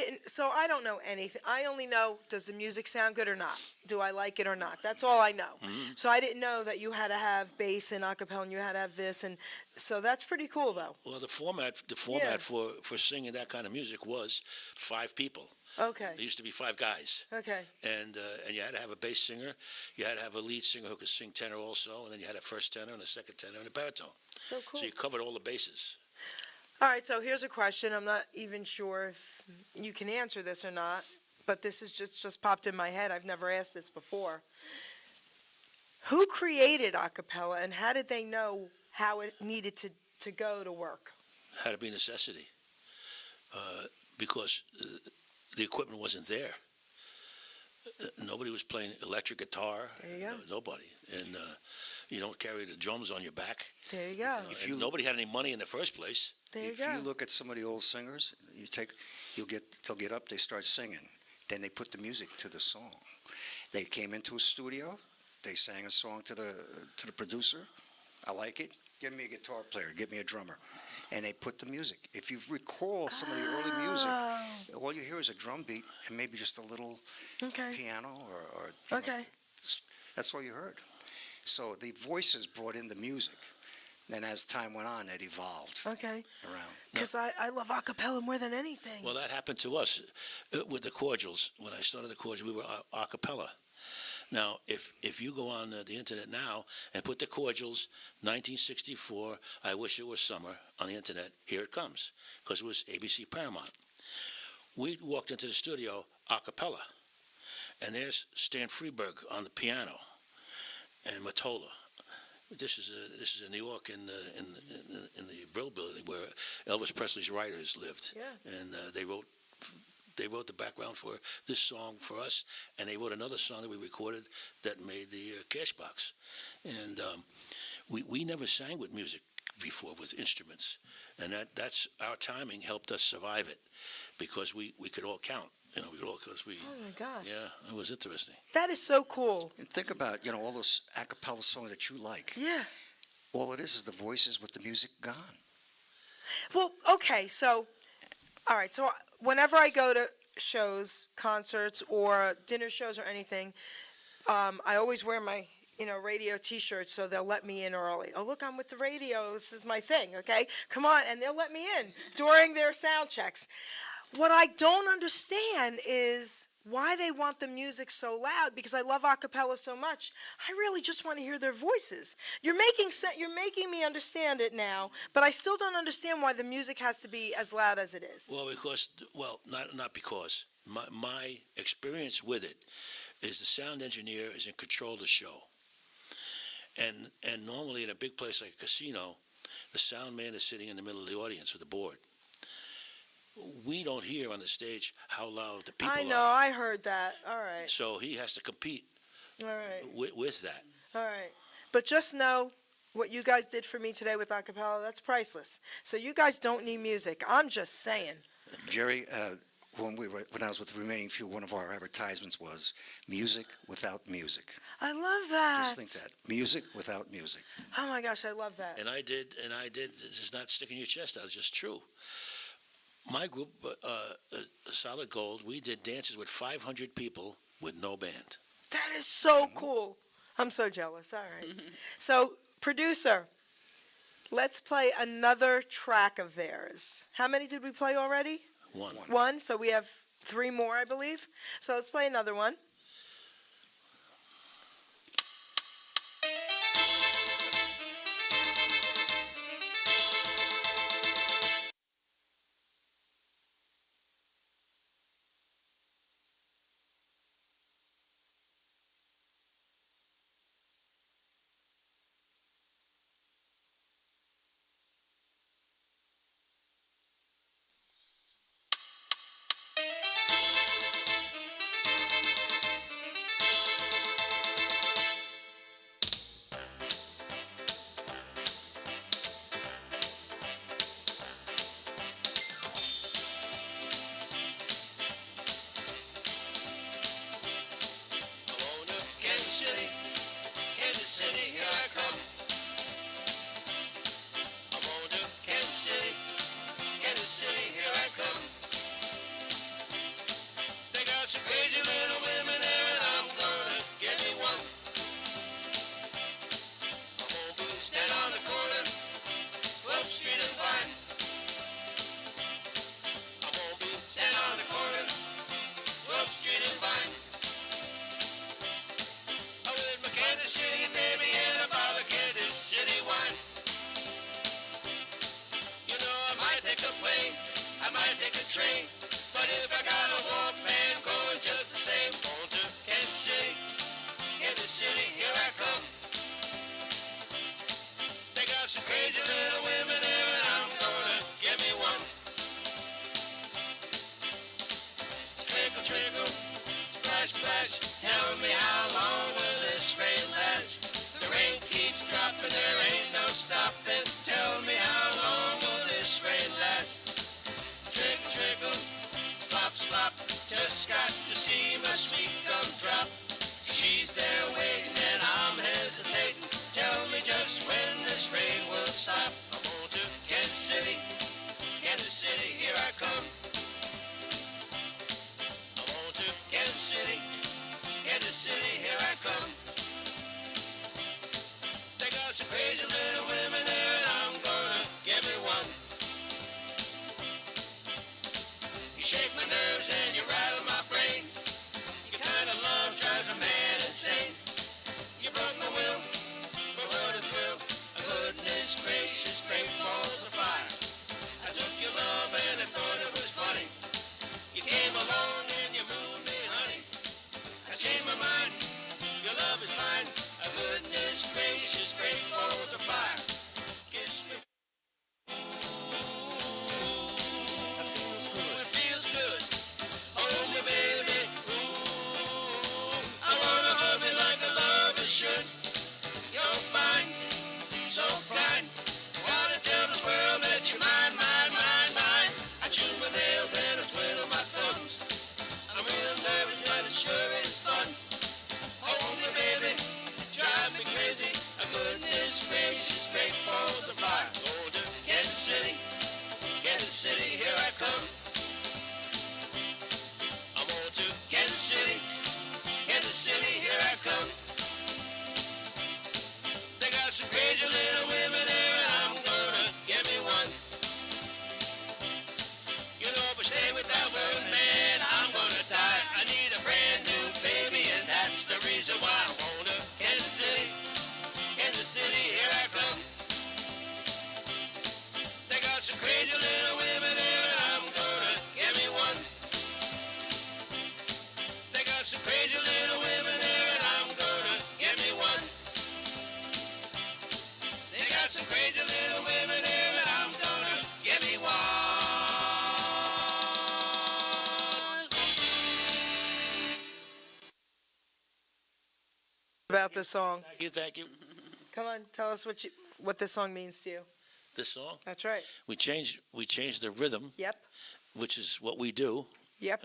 S3: don't know anything. I only know, does the music sound good or not? Do I like it or not? That's all I know.
S4: Mm-hmm.
S3: So I didn't know that you had to have bass and a cappella and you had to have this, and so that's pretty cool though.
S4: Well, the format
S3: Yeah.
S4: for singing that kind of music was 5 people.
S3: Okay.
S4: It used to be 5 guys.
S3: Okay.
S4: And you had to have a bass singer, you had to have a lead singer who could sing tenor also, and then you had a first tenor and a second tenor and a baritone.
S3: So cool.
S4: So you covered all the bases.
S3: All right, so here's a question. I'm not even sure if you can answer this or not. but this is just popped in my head. I've never asked this before. Who created a cappella, and how did they know how it needed to go to work?
S4: Had to be necessity, because the equipment wasn't there. Nobody was playing electric guitar.
S3: There you go.
S4: Nobody, and you don't carry the drums on your back.
S3: There you go.
S4: And nobody had any money in the first place.
S3: There you
S5: If
S3: go.
S5: you look at some of the old singers, they'll get up, they start singing, then they put the music to the song. They came into a studio, they sang a song to the producer. I like it. Give me a guitar player. Give me a drummer. And they put the music. If you recall some of the early music, all you hear is a drum beat and maybe just a little
S3: Okay.
S5: piano or you know,
S3: Okay.
S5: that's all you heard. So the voices brought in the music. Then as time went on, it evolved
S3: Okay.
S5: around.
S3: Because I love a cappella more than anything.
S4: Well, that happened to us with the Cordials. When I started the Cordials, we were a cappella. Now, if you go on the internet now and put the Cordials, 1964, I Wish It Was Summer, on the internet, here it comes, because it was ABC Paramount. We walked into the studio a cappella, and there's Stan Freberg on the piano, and Mottola. This is in New York in the Brill Building where Elvis Presley's writers lived,
S3: Yeah.
S4: and they wrote the background for this song for us, and they wrote another song that we recorded that made the Cash Box. And we never sang with music before, with instruments, and that's our timing helped us survive it, because we could all count. We could all, because we.
S3: Oh my gosh.
S4: Yeah, it was interesting.
S3: That is so cool.
S5: And think about, all those a cappella songs that you like.
S3: Yeah.
S5: All it is the voices with the music gone.
S3: Well, okay, so, all right, so whenever I go to shows, concerts, or dinner shows or anything, I always wear my, radio T-shirts, so they'll let me in early. Oh, look, I'm with the radio. This is my thing, okay? Come on, and they'll let me in during their sound checks. What I don't understand is why they want the music so loud, because I love a cappella so much. I really just want to hear their voices. You're making me understand it now, but I still don't understand why the music has to be as loud as it is.
S4: Well, not because. My experience with it is the sound engineer is in control of the show. And normally in a big place like a casino, the sound man is sitting in the middle of the audience with the board. We don't hear on the stage how loud the people are.
S3: I know, I heard that. All right.
S4: So he has to compete
S3: All right.
S4: with that.
S3: All right. But just know what you guys did for me today with a cappella, that's priceless. So you guys don't need music. I'm just saying.
S5: Jerry, when I was with the Remaining Few, one of our advertisements was music without music.
S3: I love that.
S5: Just think that. Music without music.
S3: Oh my gosh, I love that.
S4: And I did. This is not sticking your chest out. It's just true. My group, Solid Gold, we did dances with 500 people with no band.
S3: That is so cool. I'm so jealous. All right. So, producer, let's play another track of theirs. How many did we play already?
S4: One.
S3: One. So we have 3 more, I believe. So let's play another one.
S1: see my sweet gumdrop. She's there waiting and I'm hesitating. Tell me just when this rain will stop. I'm on to Kansas City, here I come. I'm on to Kansas City, here I come. They got some crazy little women there and I'm gonna give me one. You shake my nerves and you rattle my brain. Your kind of love drives a man insane. You broke my will, but what a thrill. Goodness gracious, great balls of fire. I took your love and I thought it was funny. You came along and you moved me, honey. I changed my mind, your love is mine. Goodness gracious, great balls of fire. Kiss me. It feels good. Hold me, baby. Ooh, I wanna hold me like a lover should. You're fine, so fine. Wanna tell this world that you're mine, mine, mine, mine. I chew my nails and I twiddle my thumbs. I'm real nervous, but it sure is fun. Hold me, baby. Drive me crazy. Goodness gracious, great balls of fire. Go to Kansas City, here I come. I'm on to Kansas City, here I come. They got some crazy little women there and I'm gonna give me one. You know if I stay with that word, man, I'm gonna die. I need a brand new baby and that's the reason why I'm on to Kansas City, here I come. They got some crazy little women there and I'm gonna give me one. They got some crazy little women there and I'm gonna give me one. They got some crazy little women there and I'm gonna give me one.
S3: About this song.
S4: Thank you.
S3: Come on, tell us what this song means to you.
S4: This song,
S3: That's right.
S4: we changed the rhythm,
S3: Yep.
S4: which is what we do.
S3: Yep.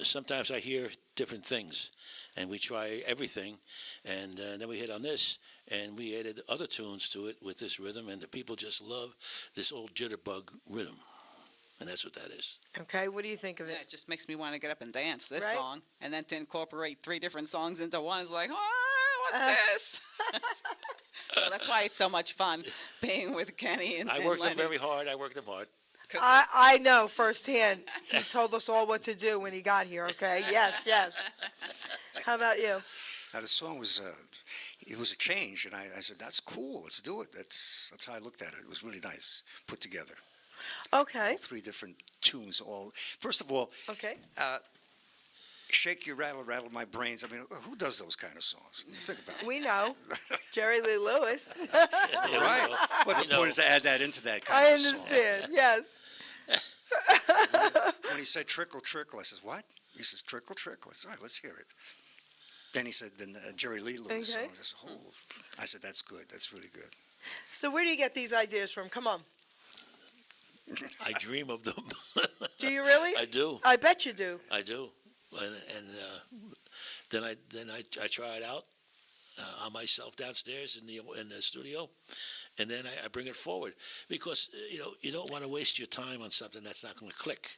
S4: Sometimes I hear different things, and we try everything, and then we hit on this, and we added other tunes to it with this rhythm, and the people just love this old jitterbug rhythm, and that's what that is.
S3: Okay, what do you think of
S6: Yeah,
S3: it?
S6: it just makes me want to get up and dance this
S3: Right?
S6: song, and then to incorporate 3 different songs into one is like, oh, what's this? So that's why it's so much fun being with Kenny and
S4: I worked them
S6: Lenny.
S4: very hard. I worked them hard.
S3: I know firsthand. He told us all what to do when he got here, okay? Yes. How about you?
S5: Now the song was, it was a change, and I said, that's cool, let's do it. That's how I looked at it. It was really nice, put together.
S3: Okay.
S5: All 3 different tunes, first of all,
S3: Okay.
S5: Shake Your Rattle, Rattle My Brains. I mean, who does those kind of songs? Think about it.
S3: We know. Jerry Lee Lewis.
S5: Right. But the point is to add that into that kind
S3: I
S5: of song.
S3: understand. Yes.
S5: When he said trickle, trickle, I says, what? He says, trickle, trickle. I said, all right, let's hear it. Then he said, Jerry Lee Lewis
S3: Okay.
S5: song. I said, that's good. That's really good.
S3: So where do you get these ideas from? Come on.
S4: I dream of them.
S3: Do you really?
S4: I do.
S3: I bet you do.
S4: I do. And then I try it out on myself downstairs in the studio, and then I bring it forward because you don't want to waste your time on something that's not going to click.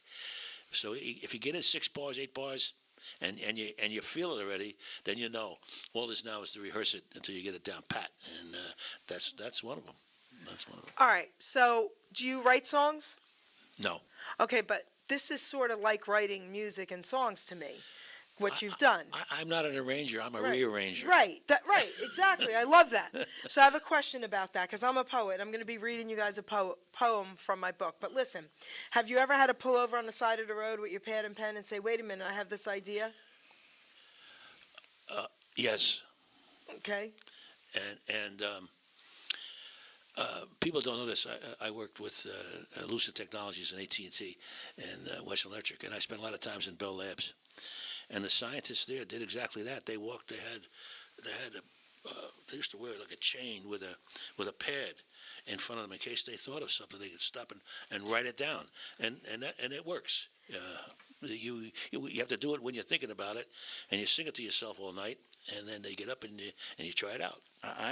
S4: So if you get in 6 bars, 8 bars, and you feel it already, then you know all this now is to rehearse it until you get it down pat, and that's one of them. That's one of them.
S3: All right. So do you write songs?
S4: No.
S3: Okay, but this is sort of like writing music and songs to me, what you've done.
S4: I'm not an arranger. I'm a
S3: Right.
S4: rearranger.
S3: Right, exactly. I love that. So I have a question about that because I'm a poet. I'm going to be reading you guys a poem from my book. But listen, have you ever had to pull over on the side of the road with your pad and pen and say, wait a minute, I have this idea?
S4: Yes.
S3: Okay.
S4: And people don't know this. I worked with Lucid Technologies and AT&T and Western Electric, and I spent a lot of times in Bell Labs. And the scientists there did exactly that. They walked. They used to wear like a chain with a pad in front of them in case they thought of something. They could stop and write it down, and it works. You have to do it when you're thinking about it, and you sing it to yourself all night, and then they get up and you try it out.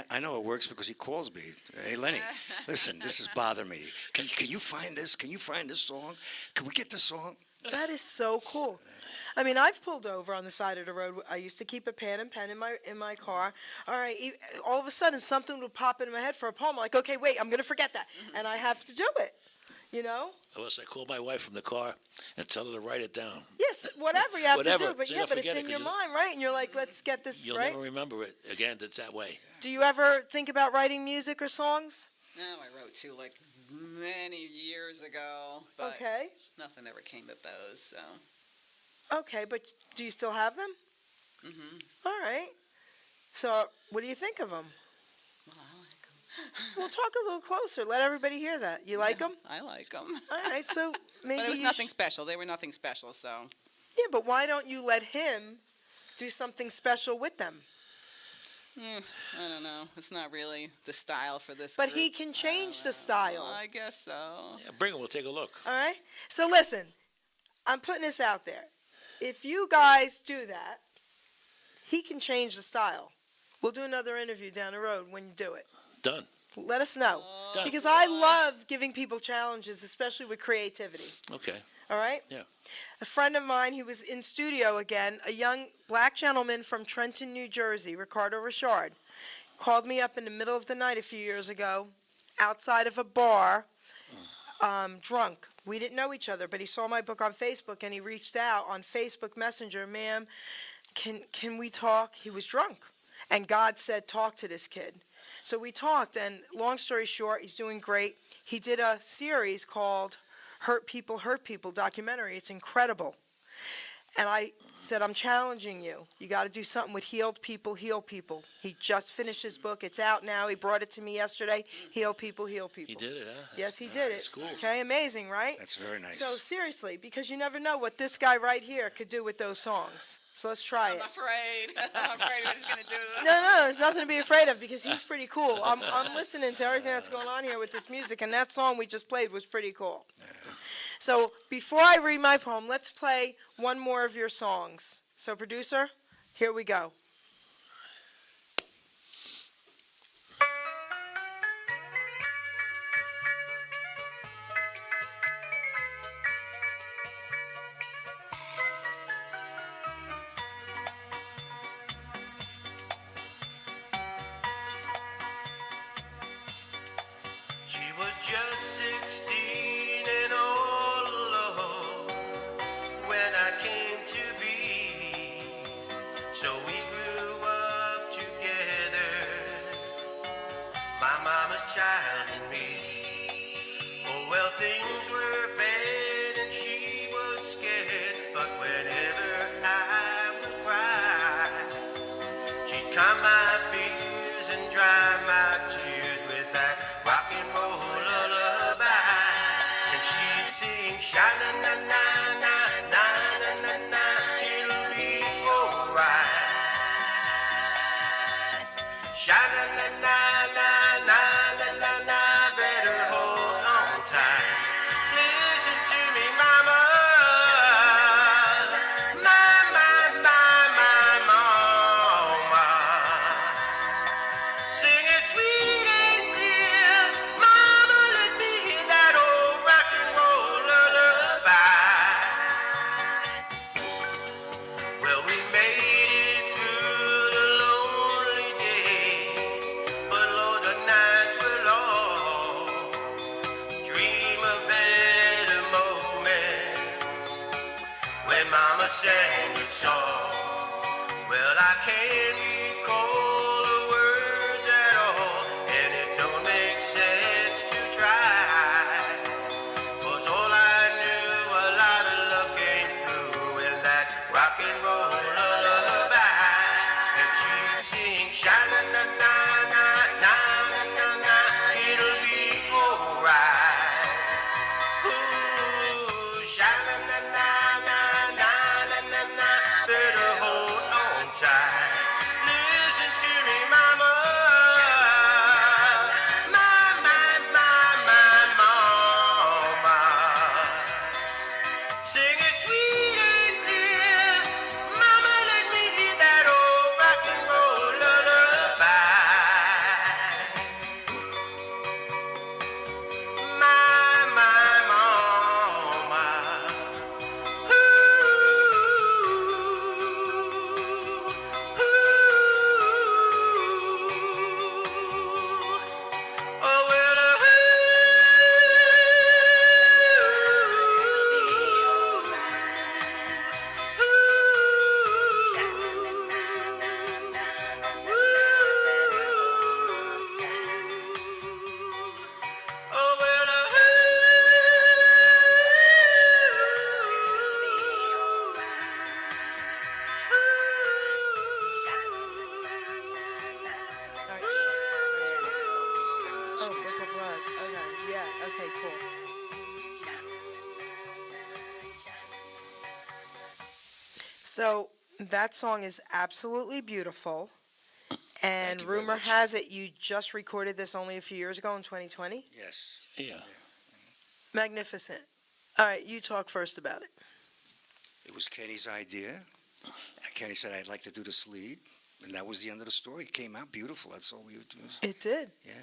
S5: I know it works because he calls me. Hey, Lenny, listen, this is bothering me. Can you find this? Can you find this song? Can we get this song?
S3: That is so cool. I mean, I've pulled over on the side of the road. I used to keep a pad and pen in my car. All right, all of a sudden something would pop into my head for a poem. I'm like, okay, wait, I'm gonna forget that, and I have to do it. You know?
S4: Unless I call my wife from the car and tell her to write it down.
S3: Yes, whatever you have
S4: Whatever.
S3: to do, but
S4: So
S3: yeah,
S4: you'll
S3: but it's
S4: forget it
S3: in your
S4: 'cause
S3: mind, right? And you're like, let's get this
S4: You'll
S3: right.
S4: never remember it again. It's that way.
S3: Do you ever think about writing music or songs?
S6: No, I wrote two like many years ago, but
S3: Okay.
S6: nothing ever came of those. So.
S3: Okay, but do you still have them?
S6: Mhm.
S3: All right. So, what do you think of them?
S6: Well, I like them.
S3: We'll talk a little closer. Let everybody hear that. You like them?
S6: I like them.
S3: All right. So maybe
S6: But it was
S3: you
S6: nothing special. They were nothing special. So.
S3: Yeah, but why don't you let him do something special with them?
S6: I don't know. It's not really the style for this.
S3: But
S6: group.
S3: he can change the
S6: I
S3: style.
S6: guess so.
S4: Yeah, bring it. We'll take a look.
S3: All right. So listen, I'm putting this out there. If you guys do that, he can change the style. We'll do another interview down the road when you do it.
S4: Done.
S3: Let us know.
S4: Done.
S3: Because I love giving people challenges, especially with creativity.
S4: Okay.
S3: All right?
S4: Yeah.
S3: A friend of mine who was in studio again, a young black gentleman from Trenton, New Jersey, Ricardo Richard, called me up in the middle of the night a few years ago outside of a bar, drunk. We didn't know each other, but he saw my book on Facebook and he reached out on Facebook Messenger, ma'am, can we talk? He was drunk. And God said, talk to this kid. So we talked, and long story short, he's doing great. He did a series called Hurt People documentary. It's incredible. And I said, I'm challenging you. You got to do something with healed people, heal people. He just finished his book. It's out now. He brought it to me yesterday. Heal people, heal people.
S4: He did it, huh?
S3: Yes, he did it.
S4: That's cool.
S3: Okay, amazing, right?
S5: That's very nice.
S3: So seriously, because you never know what this guy right here could do with those songs. So let's try
S6: I'm
S3: it.
S6: afraid. I'm afraid what he's gonna do.
S3: No, there's nothing to be afraid of because he's pretty cool. I'm listening to everything that's going on here with this music, and that song we just played was pretty cool. So before I read my poem, let's play one more of your songs. So producer, here we go.
S1: She was just 16 and all alone when I came to be. So we grew up together, my mama, child, and me. Oh, well, things were bad and she was scared, but whenever I would cry, she'd calm my fears and dry my tears with that rock and roll lullaby. And she'd sing sha-na-na-na-na, na-na-na-na, it'll be alright. Sha-na-na-na-na, na-na-na-na, better hold on tight. Listen to me, mama. Sing it sweet and clear, mama, let me hear that old rock and roll lullaby. Well, we made it through the lonely days, but Lord, the nights were long. Dream of better moments when mama sang a song. Well, I can't recall the words at all, and it don't make sense to try. 'Cause all I knew, a lot of love came through in that rock and roll lullaby. And she'd sing sha-na-na-na-na, na-na-na-na, it'll be alright. Ooh, sha-na-na-na-na, na-na-na-na, better hold on tight.
S3: So that song is absolutely beautiful. And
S5: you very
S3: rumor
S5: much.
S3: has it you just recorded this only a few years ago in 2020.
S5: Yes.
S4: Yeah.
S3: Magnificent. All right, you talk first about it.
S5: It was Kenny's idea. Kenny said, I'd like to do this lead. And that was the end of the story. It came out beautiful. That's all we would do.
S3: It did.
S5: Yeah.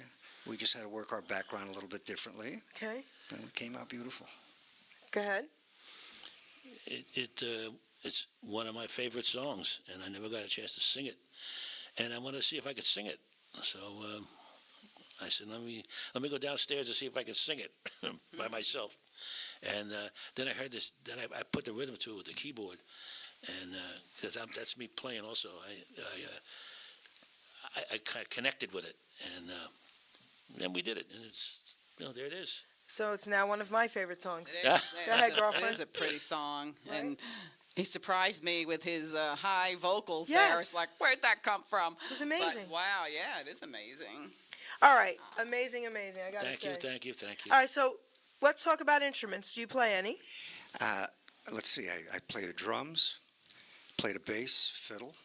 S5: We just had to work our background a little bit differently.
S3: Okay,
S5: And it came out beautiful.
S3: go ahead.
S4: It's one of my favorite songs, and I never got a chance to sing it. And I wanted to see if I could sing it. So I said, let me go downstairs and see if I could sing it by myself. And then I heard this. Then I put the rhythm to it with the keyboard, and because that's me playing also. I kind of connected with it, and then we did it, and it's there it is.
S3: So it's now one of my favorite songs.
S6: It
S4: Yeah.
S6: is,
S3: Go ahead,
S6: it
S3: girlfriend.
S6: is a pretty song,
S3: Right?
S6: and he surprised me with his high vocals
S3: Yes.
S6: there. It's like, where'd that come from?
S3: It was amazing.
S6: But, wow, yeah, it is amazing.
S3: All right, amazing, amazing. I gotta
S4: Thank
S3: say.
S4: you.
S3: All right, so let's talk about instruments. Do you play any?
S5: Let's see. I play the drums, play the bass, fiddle.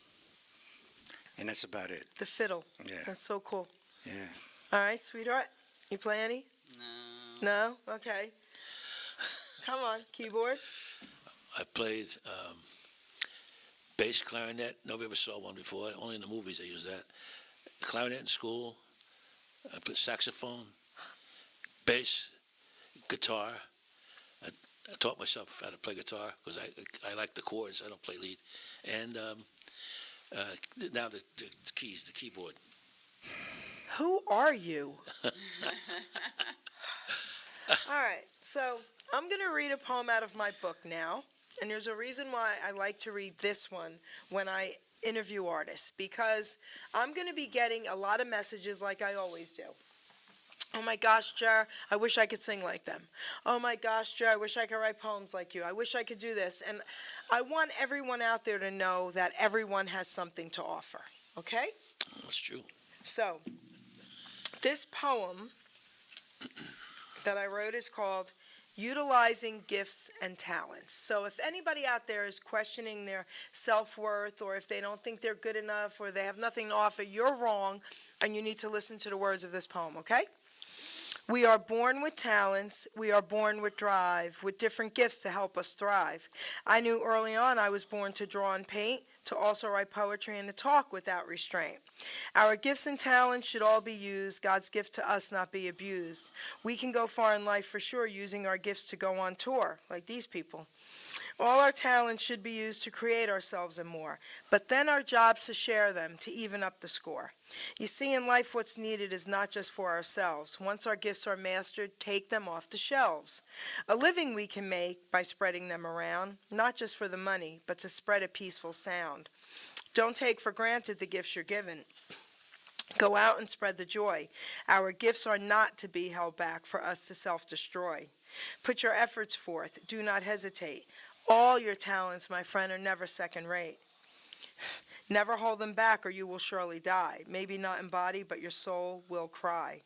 S5: And that's about it.
S3: The fiddle.
S5: Yeah.
S3: That's so cool.
S5: Yeah.
S3: All right, sweetheart. You play any?
S6: No.
S3: No? Okay. Come on, keyboard.
S4: I played bass clarinet. Nobody ever saw one before. Only in the movies they use that. Clarinet in school. I played saxophone, bass, guitar. I taught myself how to play guitar because I like the chords. I don't play lead. And now the keys, the keyboard.
S3: Who are you? All right, so I'm going to read a poem out of my book now. And there's a reason why I like to read this one when I interview artists, because I'm going to be getting a lot of messages like I always do. Oh my gosh, Jer, I wish I could sing like them. Oh my gosh, Jer, I wish I could write poems like you. I wish I could do this. And I want everyone out there to know that everyone has something to offer, okay?
S4: That's true.
S3: So, this poem that I wrote is called Utilizing Gifts and Talents. So if anybody out there is questioning their self-worth, or if they don't think they're good enough, or they have nothing to offer, you're wrong, and you need to listen to the words of this poem, okay? We are born with talents, we are born with drive, with different gifts to help us thrive. I knew early on I was born to draw and paint, to also write poetry and to talk without restraint. Our gifts and talents should all be used, God's gift to us not be abused. We can go far in life for sure using our gifts to go on tour, like these people. All our talents should be used to create ourselves and more, but then our job's to share them, to even up the score. You see, in life what's needed is not just for ourselves. Once our gifts are mastered, take them off the shelves. A living we can make by spreading them around, not just for the money, but to spread a peaceful sound. Don't take for granted the gifts you're given. Go out and spread the joy. Our gifts are not to be held back for us to self-destroy. Put your efforts forth. Do not hesitate. All your talents, my friend, are never second rate. Never hold them back or you will surely die. Maybe not in body, but your soul will cry.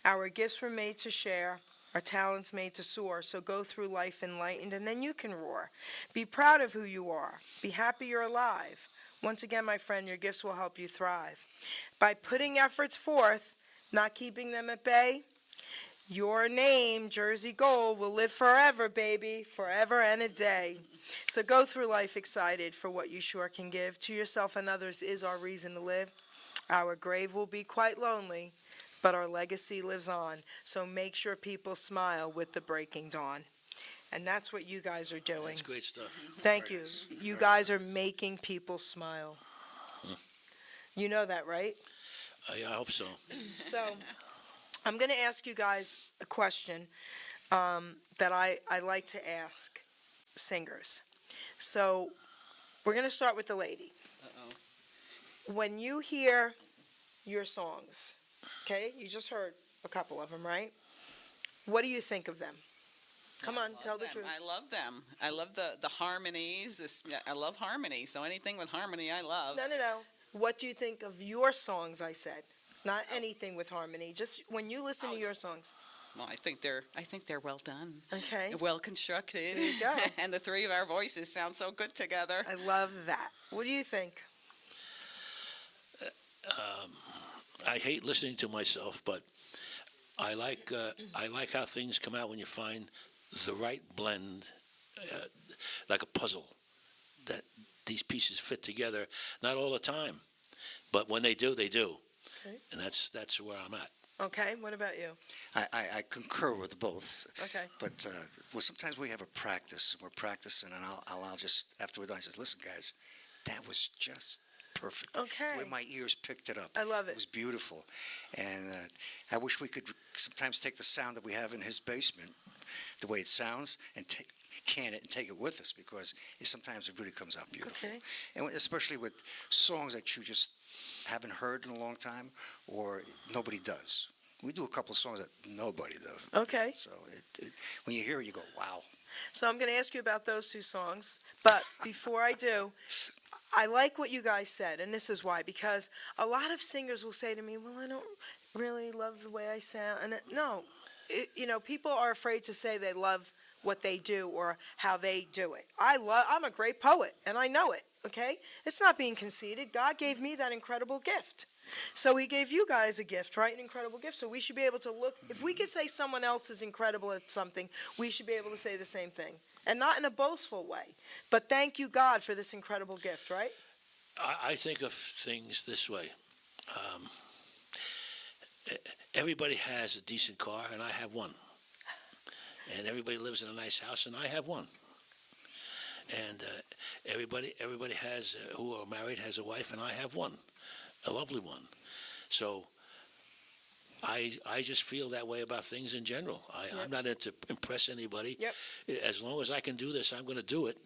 S3: Our gifts were made to share, our talents made to soar. So go through life enlightened and then you can roar. Be proud of who you are. Be happy you're alive. Once again, my friend, your gifts will help you thrive. By putting efforts forth, not keeping them at bay, your name, Jersey Gold, will live forever, baby, forever and a day. So go through life excited for what you sure can give. To yourself and others is our reason to live. Our grave will be quite lonely, but our legacy lives on. So make sure people smile with the breaking dawn. And that's what you guys are doing.
S4: That's great stuff.
S3: Thank you. You guys are making people smile. You know that, right?
S4: Yeah, I hope so.
S3: So I'm going to ask you guys a question that I like to ask singers. So we're going to start with the lady.
S6: Uh-oh.
S3: When you hear your songs, okay, you just heard a couple of them, right? What do you think of them? Come on, tell the truth.
S6: I love them. I love the harmonies. I love harmony. So anything with harmony, I love.
S3: No. What do you think of your songs, I said? Not anything with harmony. Just when you listen to your songs.
S6: Well, I think they're well done,
S3: Okay.
S6: well constructed.
S3: There you go.
S6: And the three of our voices sound so good together.
S3: I love that. What do you think?
S4: I hate listening to myself, but I like how things come out when you find the right blend, like a puzzle, that these pieces fit together. Not all the time, but when they do, they do.
S3: Okay.
S4: And that's where I'm at.
S3: Okay. What about you?
S5: I concur with both,
S3: Okay.
S5: but well, sometimes we have a practice. We're practicing, and I'll just after we're done, I says, "Listen, guys, that was just perfect.
S3: Okay.
S5: The way my ears picked it up.
S3: I love
S5: It
S3: it.
S5: was beautiful, and I wish we could sometimes take the sound that we have in his basement, the way it sounds, and can it and take it with us, because sometimes it really comes out beautiful.
S3: Okay.
S5: And especially with songs that you just haven't heard in a long time, or nobody does. We do a couple of songs that nobody does.
S3: Okay.
S5: So when you hear it, you go, wow.
S3: So I'm going to ask you about those two songs. But before I do, I like what you guys said, and this is why. Because a lot of singers will say to me, well, I don't really love the way I sound. And no, people are afraid to say they love what they do or how they do it. I'm a great poet, and I know it, okay? It's not being conceited. God gave me that incredible gift. So he gave you guys a gift, right? An incredible gift. So we should be able to look. If we could say someone else is incredible at something, we should be able to say the same thing. And not in a boastful way. But thank you, God, for this incredible gift, right?
S4: I think of things this way. Everybody has a decent car, and I have one. And everybody lives in a nice house, and I have one. And everybody has who are married has a wife, and I have one, a lovely one. So I just feel that way about things in general. I'm not into impress anybody.
S3: Yep.
S4: As long as I can do this, I'm going to do it.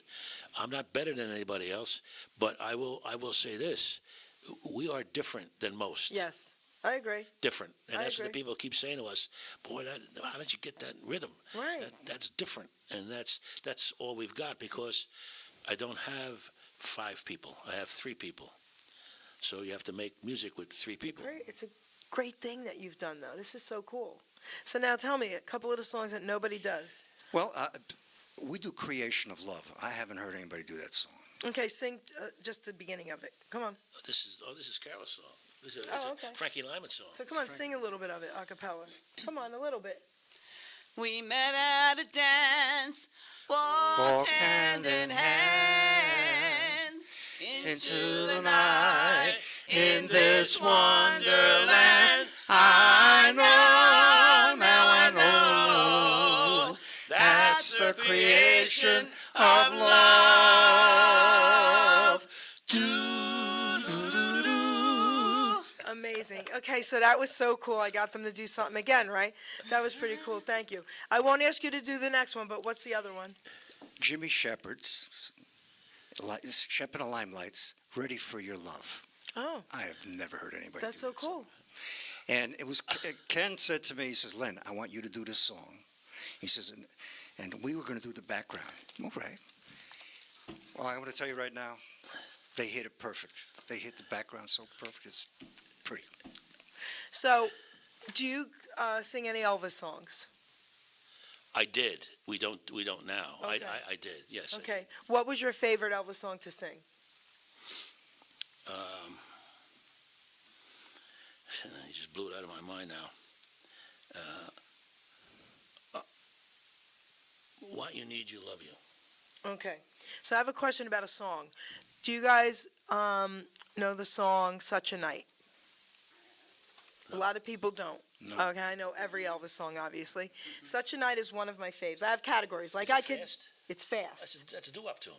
S4: I'm not better than anybody else, but I will say this: we are different than most.
S3: Yes, I agree.
S4: Different, and
S3: I
S4: that's what
S3: agree.
S4: the people keep saying to us. Boy, how did you get that rhythm?
S3: Right.
S4: That's different, and that's all we've got, because I don't have 5 people. I have 3 people. So you have to make music with 3 people.
S3: Great. It's a great thing that you've done, though. This is so cool. So now tell me a couple of the songs that nobody does.
S5: Well, we do Creation of Love. I haven't heard anybody do that song.
S3: Okay, sing just the beginning of it. Come on.
S4: This is Carol's song. This is
S3: okay.
S4: a Frankie Lyman song.
S3: So come on, sing a little bit of it a cappella. Come on, a little bit.
S6: We met at a dance, walked hand in hand into the night in this wonderland. I know, now I know, that's the creation of love. Do-do-do-do.
S3: Amazing. Okay, so that was so cool. I got them to do something again, right? That was pretty cool. Thank you. I won't ask you to do the next one, but what's the other one?
S5: Jimmy Shepard's Shep and the Limelights, Ready for Your Love.
S3: Oh,
S5: I have never heard anybody
S3: that's
S5: do
S3: so
S5: that song.
S3: cool.
S5: And it was Ken said to me, he says, Len, I want you to do this song. He says, and we were going to do the background. All right. Well, I'm going to tell you right now, they hit it perfect. They hit the background so perfect, it's pretty.
S3: So, do you sing any Elvis songs?
S4: I did. We don't now.
S3: Okay.
S4: I did. Yes. I did.
S3: Okay. What was your favorite Elvis song to sing?
S4: You just blew it out of my mind now. What You Need, You Love You.
S3: Okay. So I have a question about a song. Do you guys know the song Such a Night? A lot of people don't.
S5: No.
S3: Okay, I know every Elvis song, obviously. Such a Night is one of my faves. I have categories. Like I could.
S4: Fast?
S3: It's fast.
S4: That's a doo-wop tune.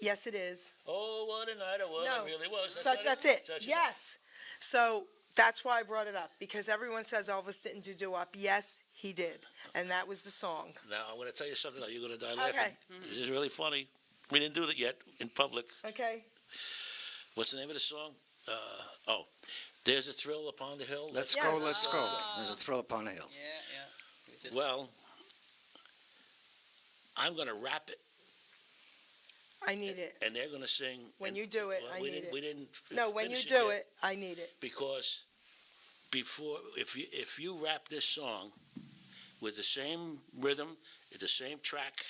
S3: Yes, it is.
S4: Oh, what a night it was.
S3: No.
S4: It really was.
S3: That's it.
S4: Such a
S3: Yes. So that's why I brought it up, because everyone says Elvis didn't do doo-wop. Yes, he did, and that was the song.
S4: Now, I'm going to tell you something. Now, you're going to die laughing.
S3: Okay.
S4: This is really funny. We didn't do that yet in public.
S3: Okay.
S4: What's the name of the song? There's a Thrill Upon the Hill.
S5: Let's
S3: Yes.
S5: go, let's go. There's a thrill upon a hill.
S6: Yeah.
S4: Well, I'm going to rap it,
S3: I need it.
S4: and they're going to sing.
S3: When
S4: and-
S3: you do it,
S4: well,
S3: I
S4: we
S3: need
S4: didn't,
S3: it.
S4: We didn't.
S3: No, when you
S4: finish
S3: do
S4: yet,
S3: it, I need it.
S4: because before, if you rap this song, with the same rhythm, the same track,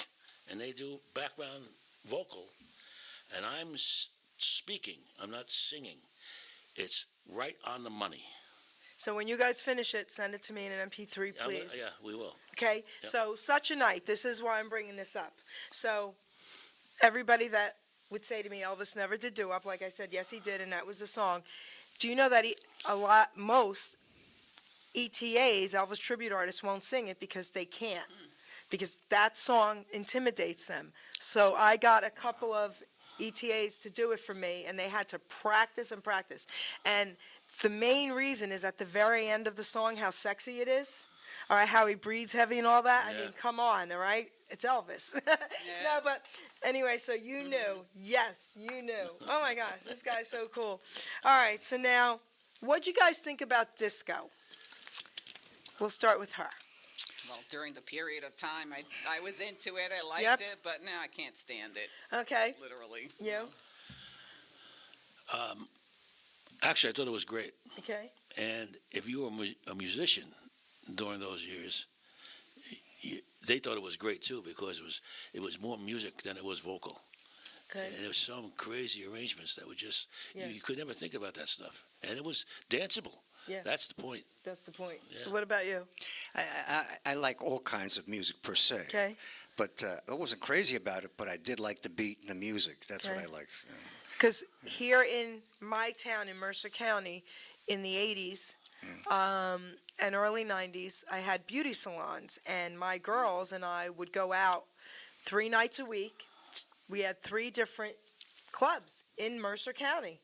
S4: and they do background vocal, and I'm speaking. I'm not singing. It's right on the money.
S3: So when you guys finish it, send it to me in an MP3, please.
S4: Yeah, we will.
S3: Okay?
S4: Yep.
S3: So such a night. This is why I'm bringing this up. So everybody that would say to me, Elvis never did doo-wop, like I said, yes, he did, and that was the song. Do you know that most ETAs, Elvis tribute artists, won't sing it because they can't, because that song intimidates them. So I got a couple of ETAs to do it for me, and they had to practice and practice. And the main reason is at the very end of the song, how sexy it is, all right, how he breathes heavy and all that. I
S4: Yeah.
S3: mean, come on, all right? It's Elvis.
S6: Yeah.
S3: No, but anyway, so you knew. Yes, you knew. Oh my gosh, this guy's so cool. All right, so now, what'd you guys think about disco? We'll start with her.
S6: Well, during the period of time, I was into it. I liked
S3: Yep.
S6: it, but now I can't stand it.
S3: Okay,
S6: Literally.
S3: you?
S4: Actually, I thought it was great.
S3: Okay.
S4: And if you were a musician during those years, they thought it was great too, because it was more music than it was vocal.
S3: Okay.
S4: And there was some crazy arrangements that were just
S3: Yeah.
S4: you could never think about that stuff, and it was danceable.
S3: Yeah.
S4: That's the point.
S3: That's the point.
S4: Yeah.
S3: What about you?
S5: I like all kinds of music per se.
S3: Okay.
S5: But I wasn't crazy about it, but I did like the beat and the music. That's what
S3: Okay.
S5: I liked.
S3: Because here in my town, in Mercer County, in the 80s and early 90s, I had beauty salons, and my girls and I would go out 3 nights a week. We had 3 different clubs in Mercer County,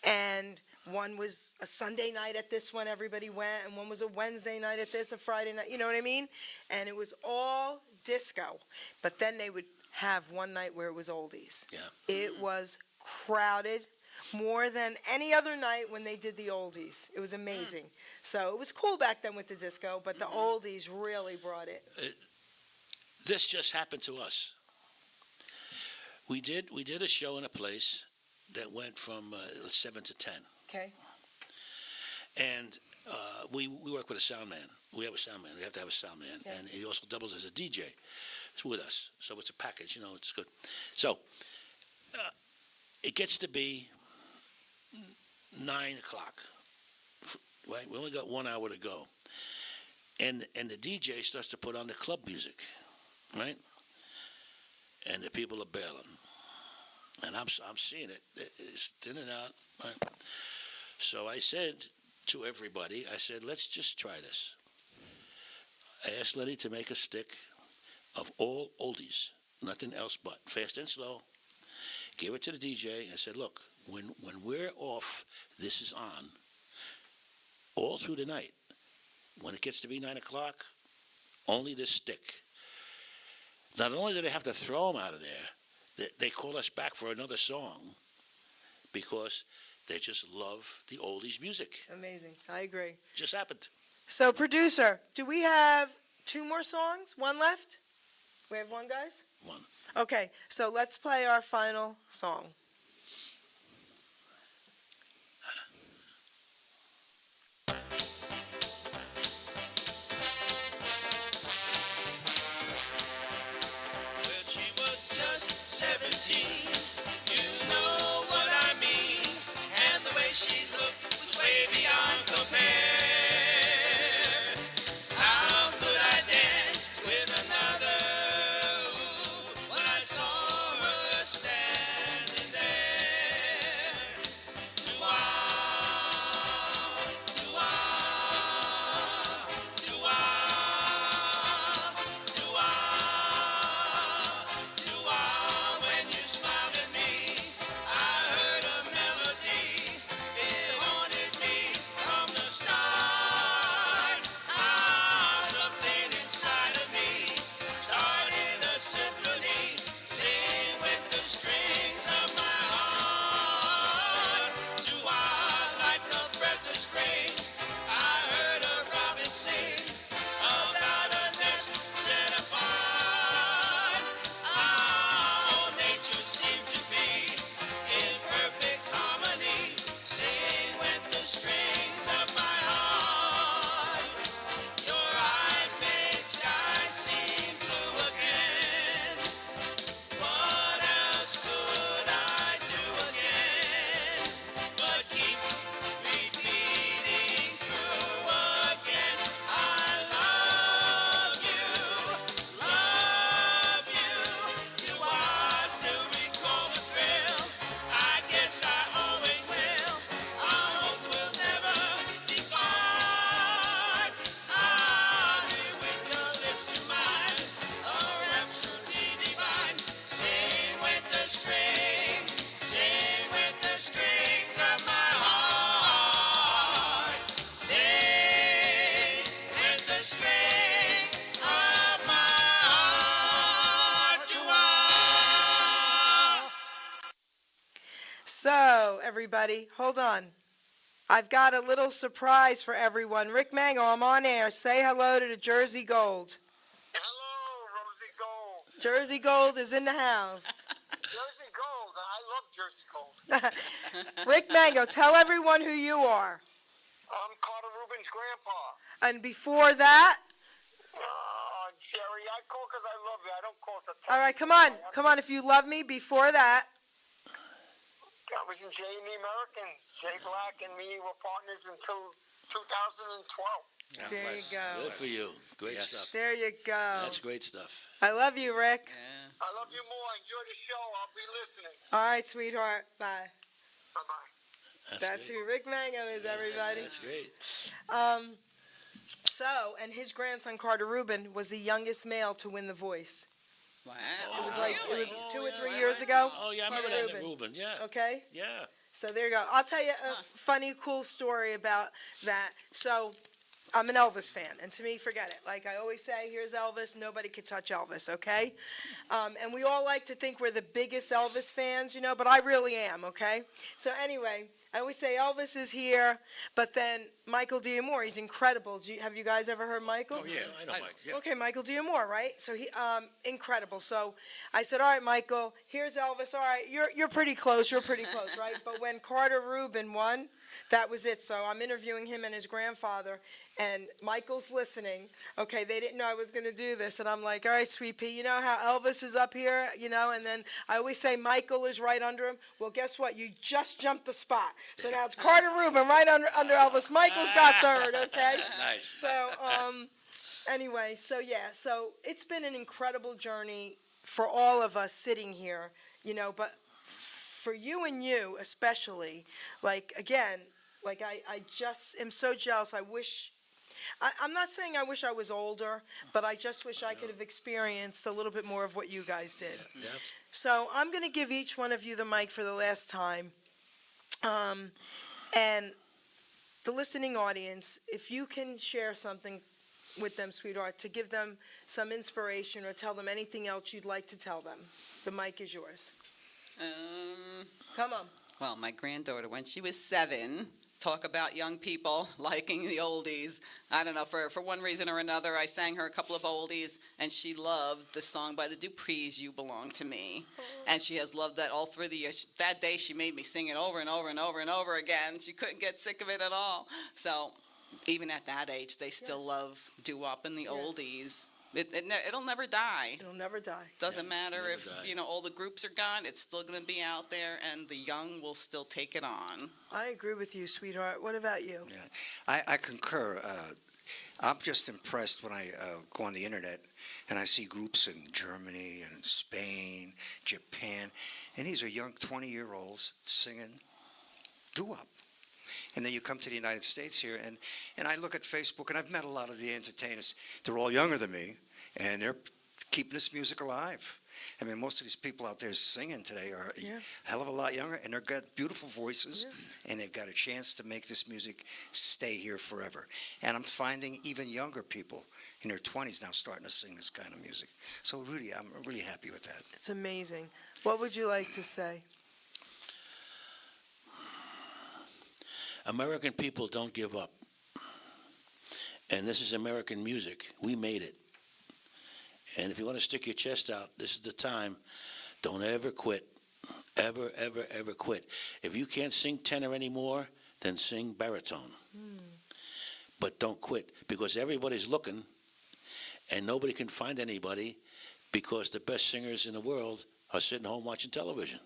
S3: and one was a Sunday night at this one, everybody went, and one was a Wednesday night at this, a Friday night, you know what I mean? And it was all disco, but then they would have one night where it was oldies.
S4: Yeah.
S3: It was crowded more than any other night when they did the oldies. It was amazing. So it was cool back then with the disco, but the oldies really brought it.
S4: This just happened to us. We did a show in a place that went from 7 to 10,
S3: Okay.
S4: and we work with a sound man. We have a sound man. We have to have a sound man,
S3: Yeah.
S4: and he also doubles as a DJ. It's with us, so it's a package. It's good. So it gets to be 9 o'clock. Right, we only got 1 hour to go, and the DJ starts to put on the club music, right? And the people are bailing, and I'm seeing it. It's thinning out. Right? So I said to everybody, I said, let's just try this. I asked Lenny to make a stick of all oldies, nothing else but fast and slow. Gave it to the DJ and said, look, when we're off, this is on all through the night. When it gets to be 9 o'clock, only this stick. Not only did they have to throw them out of there, they call us back for another song because they just love the oldies music.
S3: Amazing. I agree.
S4: Just happened.
S3: So, producer, do we have 2 more songs? 1 left? We have 1, guys?
S4: 1.
S3: Okay, so let's play our final song.
S1: Well, she was just 17. You know what I mean. And the way she looked was way beyond compare. How could I dance with another when I saw her standing there? Do-ah, do-ah, do-ah, do-ah, do-ah. When you smile,
S3: So, everybody, hold on. I've got a little surprise for everyone. Rick Mango, I'm on air. Say hello to the Jersey Gold.
S7: Hello, Rosie Gold.
S3: Jersey Gold is in the house.
S7: Jersey Gold. I love Jersey Gold.
S3: Rick Mango, tell everyone who you are.
S7: I'm Carter Rubin's grandpa.
S3: And before that,
S7: Jerry, I call because I love you. I don't call to
S3: all right, come on. If you love me, before that,
S7: I was in Jay and the Americans. Jay Black and me were partners until 2012.
S3: there you go.
S4: Good for you. Great
S5: Yes.
S4: stuff.
S3: There you go.
S4: That's great stuff.
S3: I love you, Rick.
S6: Yeah.
S7: I love you more. Enjoy the show. I'll be listening.
S3: All right, sweetheart. Bye.
S7: Bye-bye.
S3: That's
S4: great.
S3: who Rick Mango is, everybody.
S4: That's great.
S3: So, and his grandson Carter Rubin was the youngest male to win The Voice.
S6: Wow.
S3: It was like it was
S4: Oh,
S3: 2 or
S4: yeah.
S3: 3 years ago.
S4: Oh, yeah, I
S3: Carter
S4: remember that,
S3: Rubin.
S4: Ruben. Yeah.
S3: Okay,
S4: Yeah.
S3: so there you go. I'll tell you a funny, cool story about that. So, I'm an Elvis fan, and to me, forget it. Like I always say, here's Elvis. Nobody could touch Elvis. Okay, and we all like to think we're the biggest Elvis fans, but I really am. Okay, so anyway. I always say Elvis is here, but then Michael D'Amore, he's incredible. Have you guys ever heard Michael?
S5: Oh, yeah.
S4: I know Mike.
S5: Yeah.
S3: Okay, Michael D'Amore, right? So he, incredible. So I said, all right, Michael, here's Elvis. All right, you're pretty close. You're pretty close, right? But when Carter Rubin won, that was it. So I'm interviewing him and his grandfather, and Michael's listening. Okay, they didn't know I was going to do this, and I'm like, all right, sweet pea, you know how Elvis is up here, and then I always say Michael is right under him. Well, guess what? You just jumped the spot. So now it's Carter Rubin right under Elvis. Michael's got third, okay?
S4: Nice.
S3: So, anyway, so it's been an incredible journey for all of us sitting here, but for you and you especially, I just am so jealous. I'm not saying I wish I was older, but I just wish I could have experienced a little bit more of what you guys did.
S4: Yeah.
S3: So I'm going to give each one of you the mic for the last time. And the listening audience, if you can share something with them, sweetheart, to give them some inspiration or tell them anything else you'd like to tell them, the mic is yours. Come on.
S6: Well, my granddaughter, when she was 7, talk about young people liking the oldies. I don't know, for one reason or another, I sang her a couple of oldies, and she loved the song by the Duprees, You Belong to Me. And she has loved that all through the years. That day, she made me sing it over and over and over and over again. She couldn't get sick of it at all. So even at that age, they still love doo-wop and the oldies. It'll never die.
S3: It'll never die.
S6: Doesn't matter
S4: never
S6: if,
S4: die.
S6: all the groups are gone, it's still going to be out there, and the young will still take it on.
S3: I agree with you, sweetheart. What about you?
S5: Yeah, I concur. I'm just impressed when I go on the internet and I see groups in Germany and Spain, Japan, and these are young 20-year-olds singing doo-wop. And then you come to the United States here, and I look at Facebook, and I've met a lot of the entertainers. They're all younger than me, and they're keeping this music alive. I mean, most of these people out there singing today are a hell of a lot younger, and they've got beautiful voices, and they've got a chance to make this music stay here forever. And I'm finding even younger people in their 20s now starting to sing this kind of music. So really, I'm really happy with that.
S3: It's amazing. What would you like to say?
S4: American people don't give up. And this is American music. We made it. And if you want to stick your chest out, this is the time. Don't ever quit. Ever, ever, ever quit. If you can't sing tenor anymore, then sing baritone. But don't quit, because everybody's looking, and nobody can find anybody, because the best singers in the world are sitting home watching television.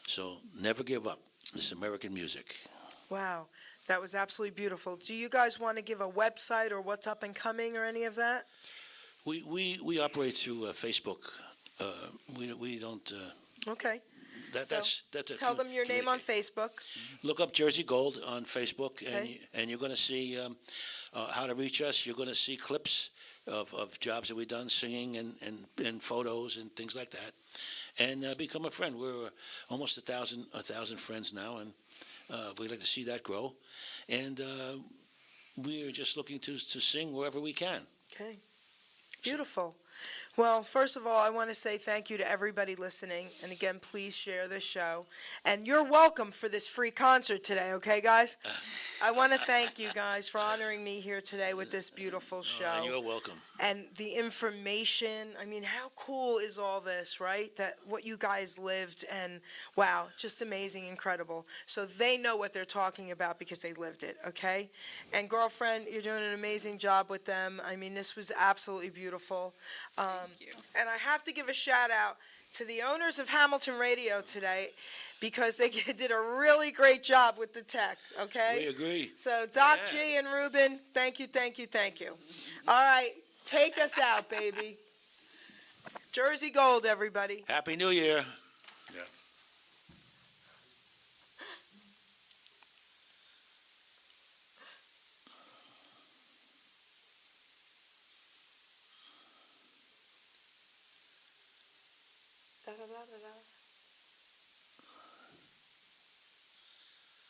S4: So never give up. This is American music.
S3: Wow, that was absolutely beautiful. Do you guys want to give a website or what's up and coming or any of that?
S4: We operate through Facebook. We don't.
S3: Okay.
S4: That's a
S3: Tell them your name on Facebook.
S4: Look up Jersey Gold on Facebook,
S3: Okay.
S4: and you're going to see how to reach us. You're going to see clips of jobs that we've done, singing and photos and things like that. And become a friend. We're almost 1,000 friends now, and we'd like to see that grow. And we're just looking to sing wherever we can.
S3: Okay. Beautiful. Well, first of all, I want to say thank you to everybody listening. And again, please share this show. And you're welcome for this free concert today, okay, guys? I want to thank you guys for honoring me here today with this beautiful show.
S4: You're welcome.
S3: And the information, I mean, how cool is all this, right? That what you guys lived, and wow, just amazing, incredible. So they know what they're talking about because they lived it, okay? And girlfriend, you're doing an amazing job with them. I mean, this was absolutely beautiful.
S6: Thank you.
S3: And I have to give a shout out to the owners of Hamilton Radio today because they did a really great job with the tech, okay?
S4: We agree.
S3: So Doc G and Ruben, thank you, thank you, thank you. All right, take us out, baby. Jersey Gold, everybody.
S4: Happy New Year.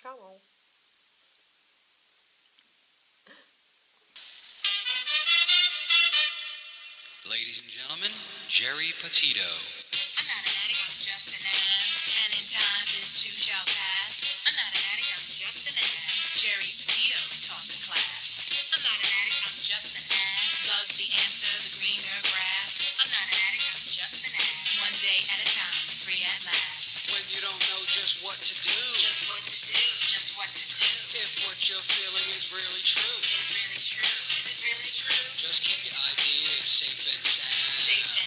S3: Come on.
S8: Ladies and gentlemen, Geri Petito.
S2: I'm not an addict, I'm just an ass. And in time, this too shall pass. I'm not an addict, I'm just an ass. Geri Petito taught the class. I'm not an addict, I'm just an ass. Love's the answer, the greener grass. I'm not an addict, I'm just an ass. One day at a time, free at last.
S8: When you don't know just what to do,
S2: Just what to do, just what to do.
S8: if what you're feeling is really true,
S2: It's really true, is it really true?
S8: just keep your ideas safe and sound.
S2: Safe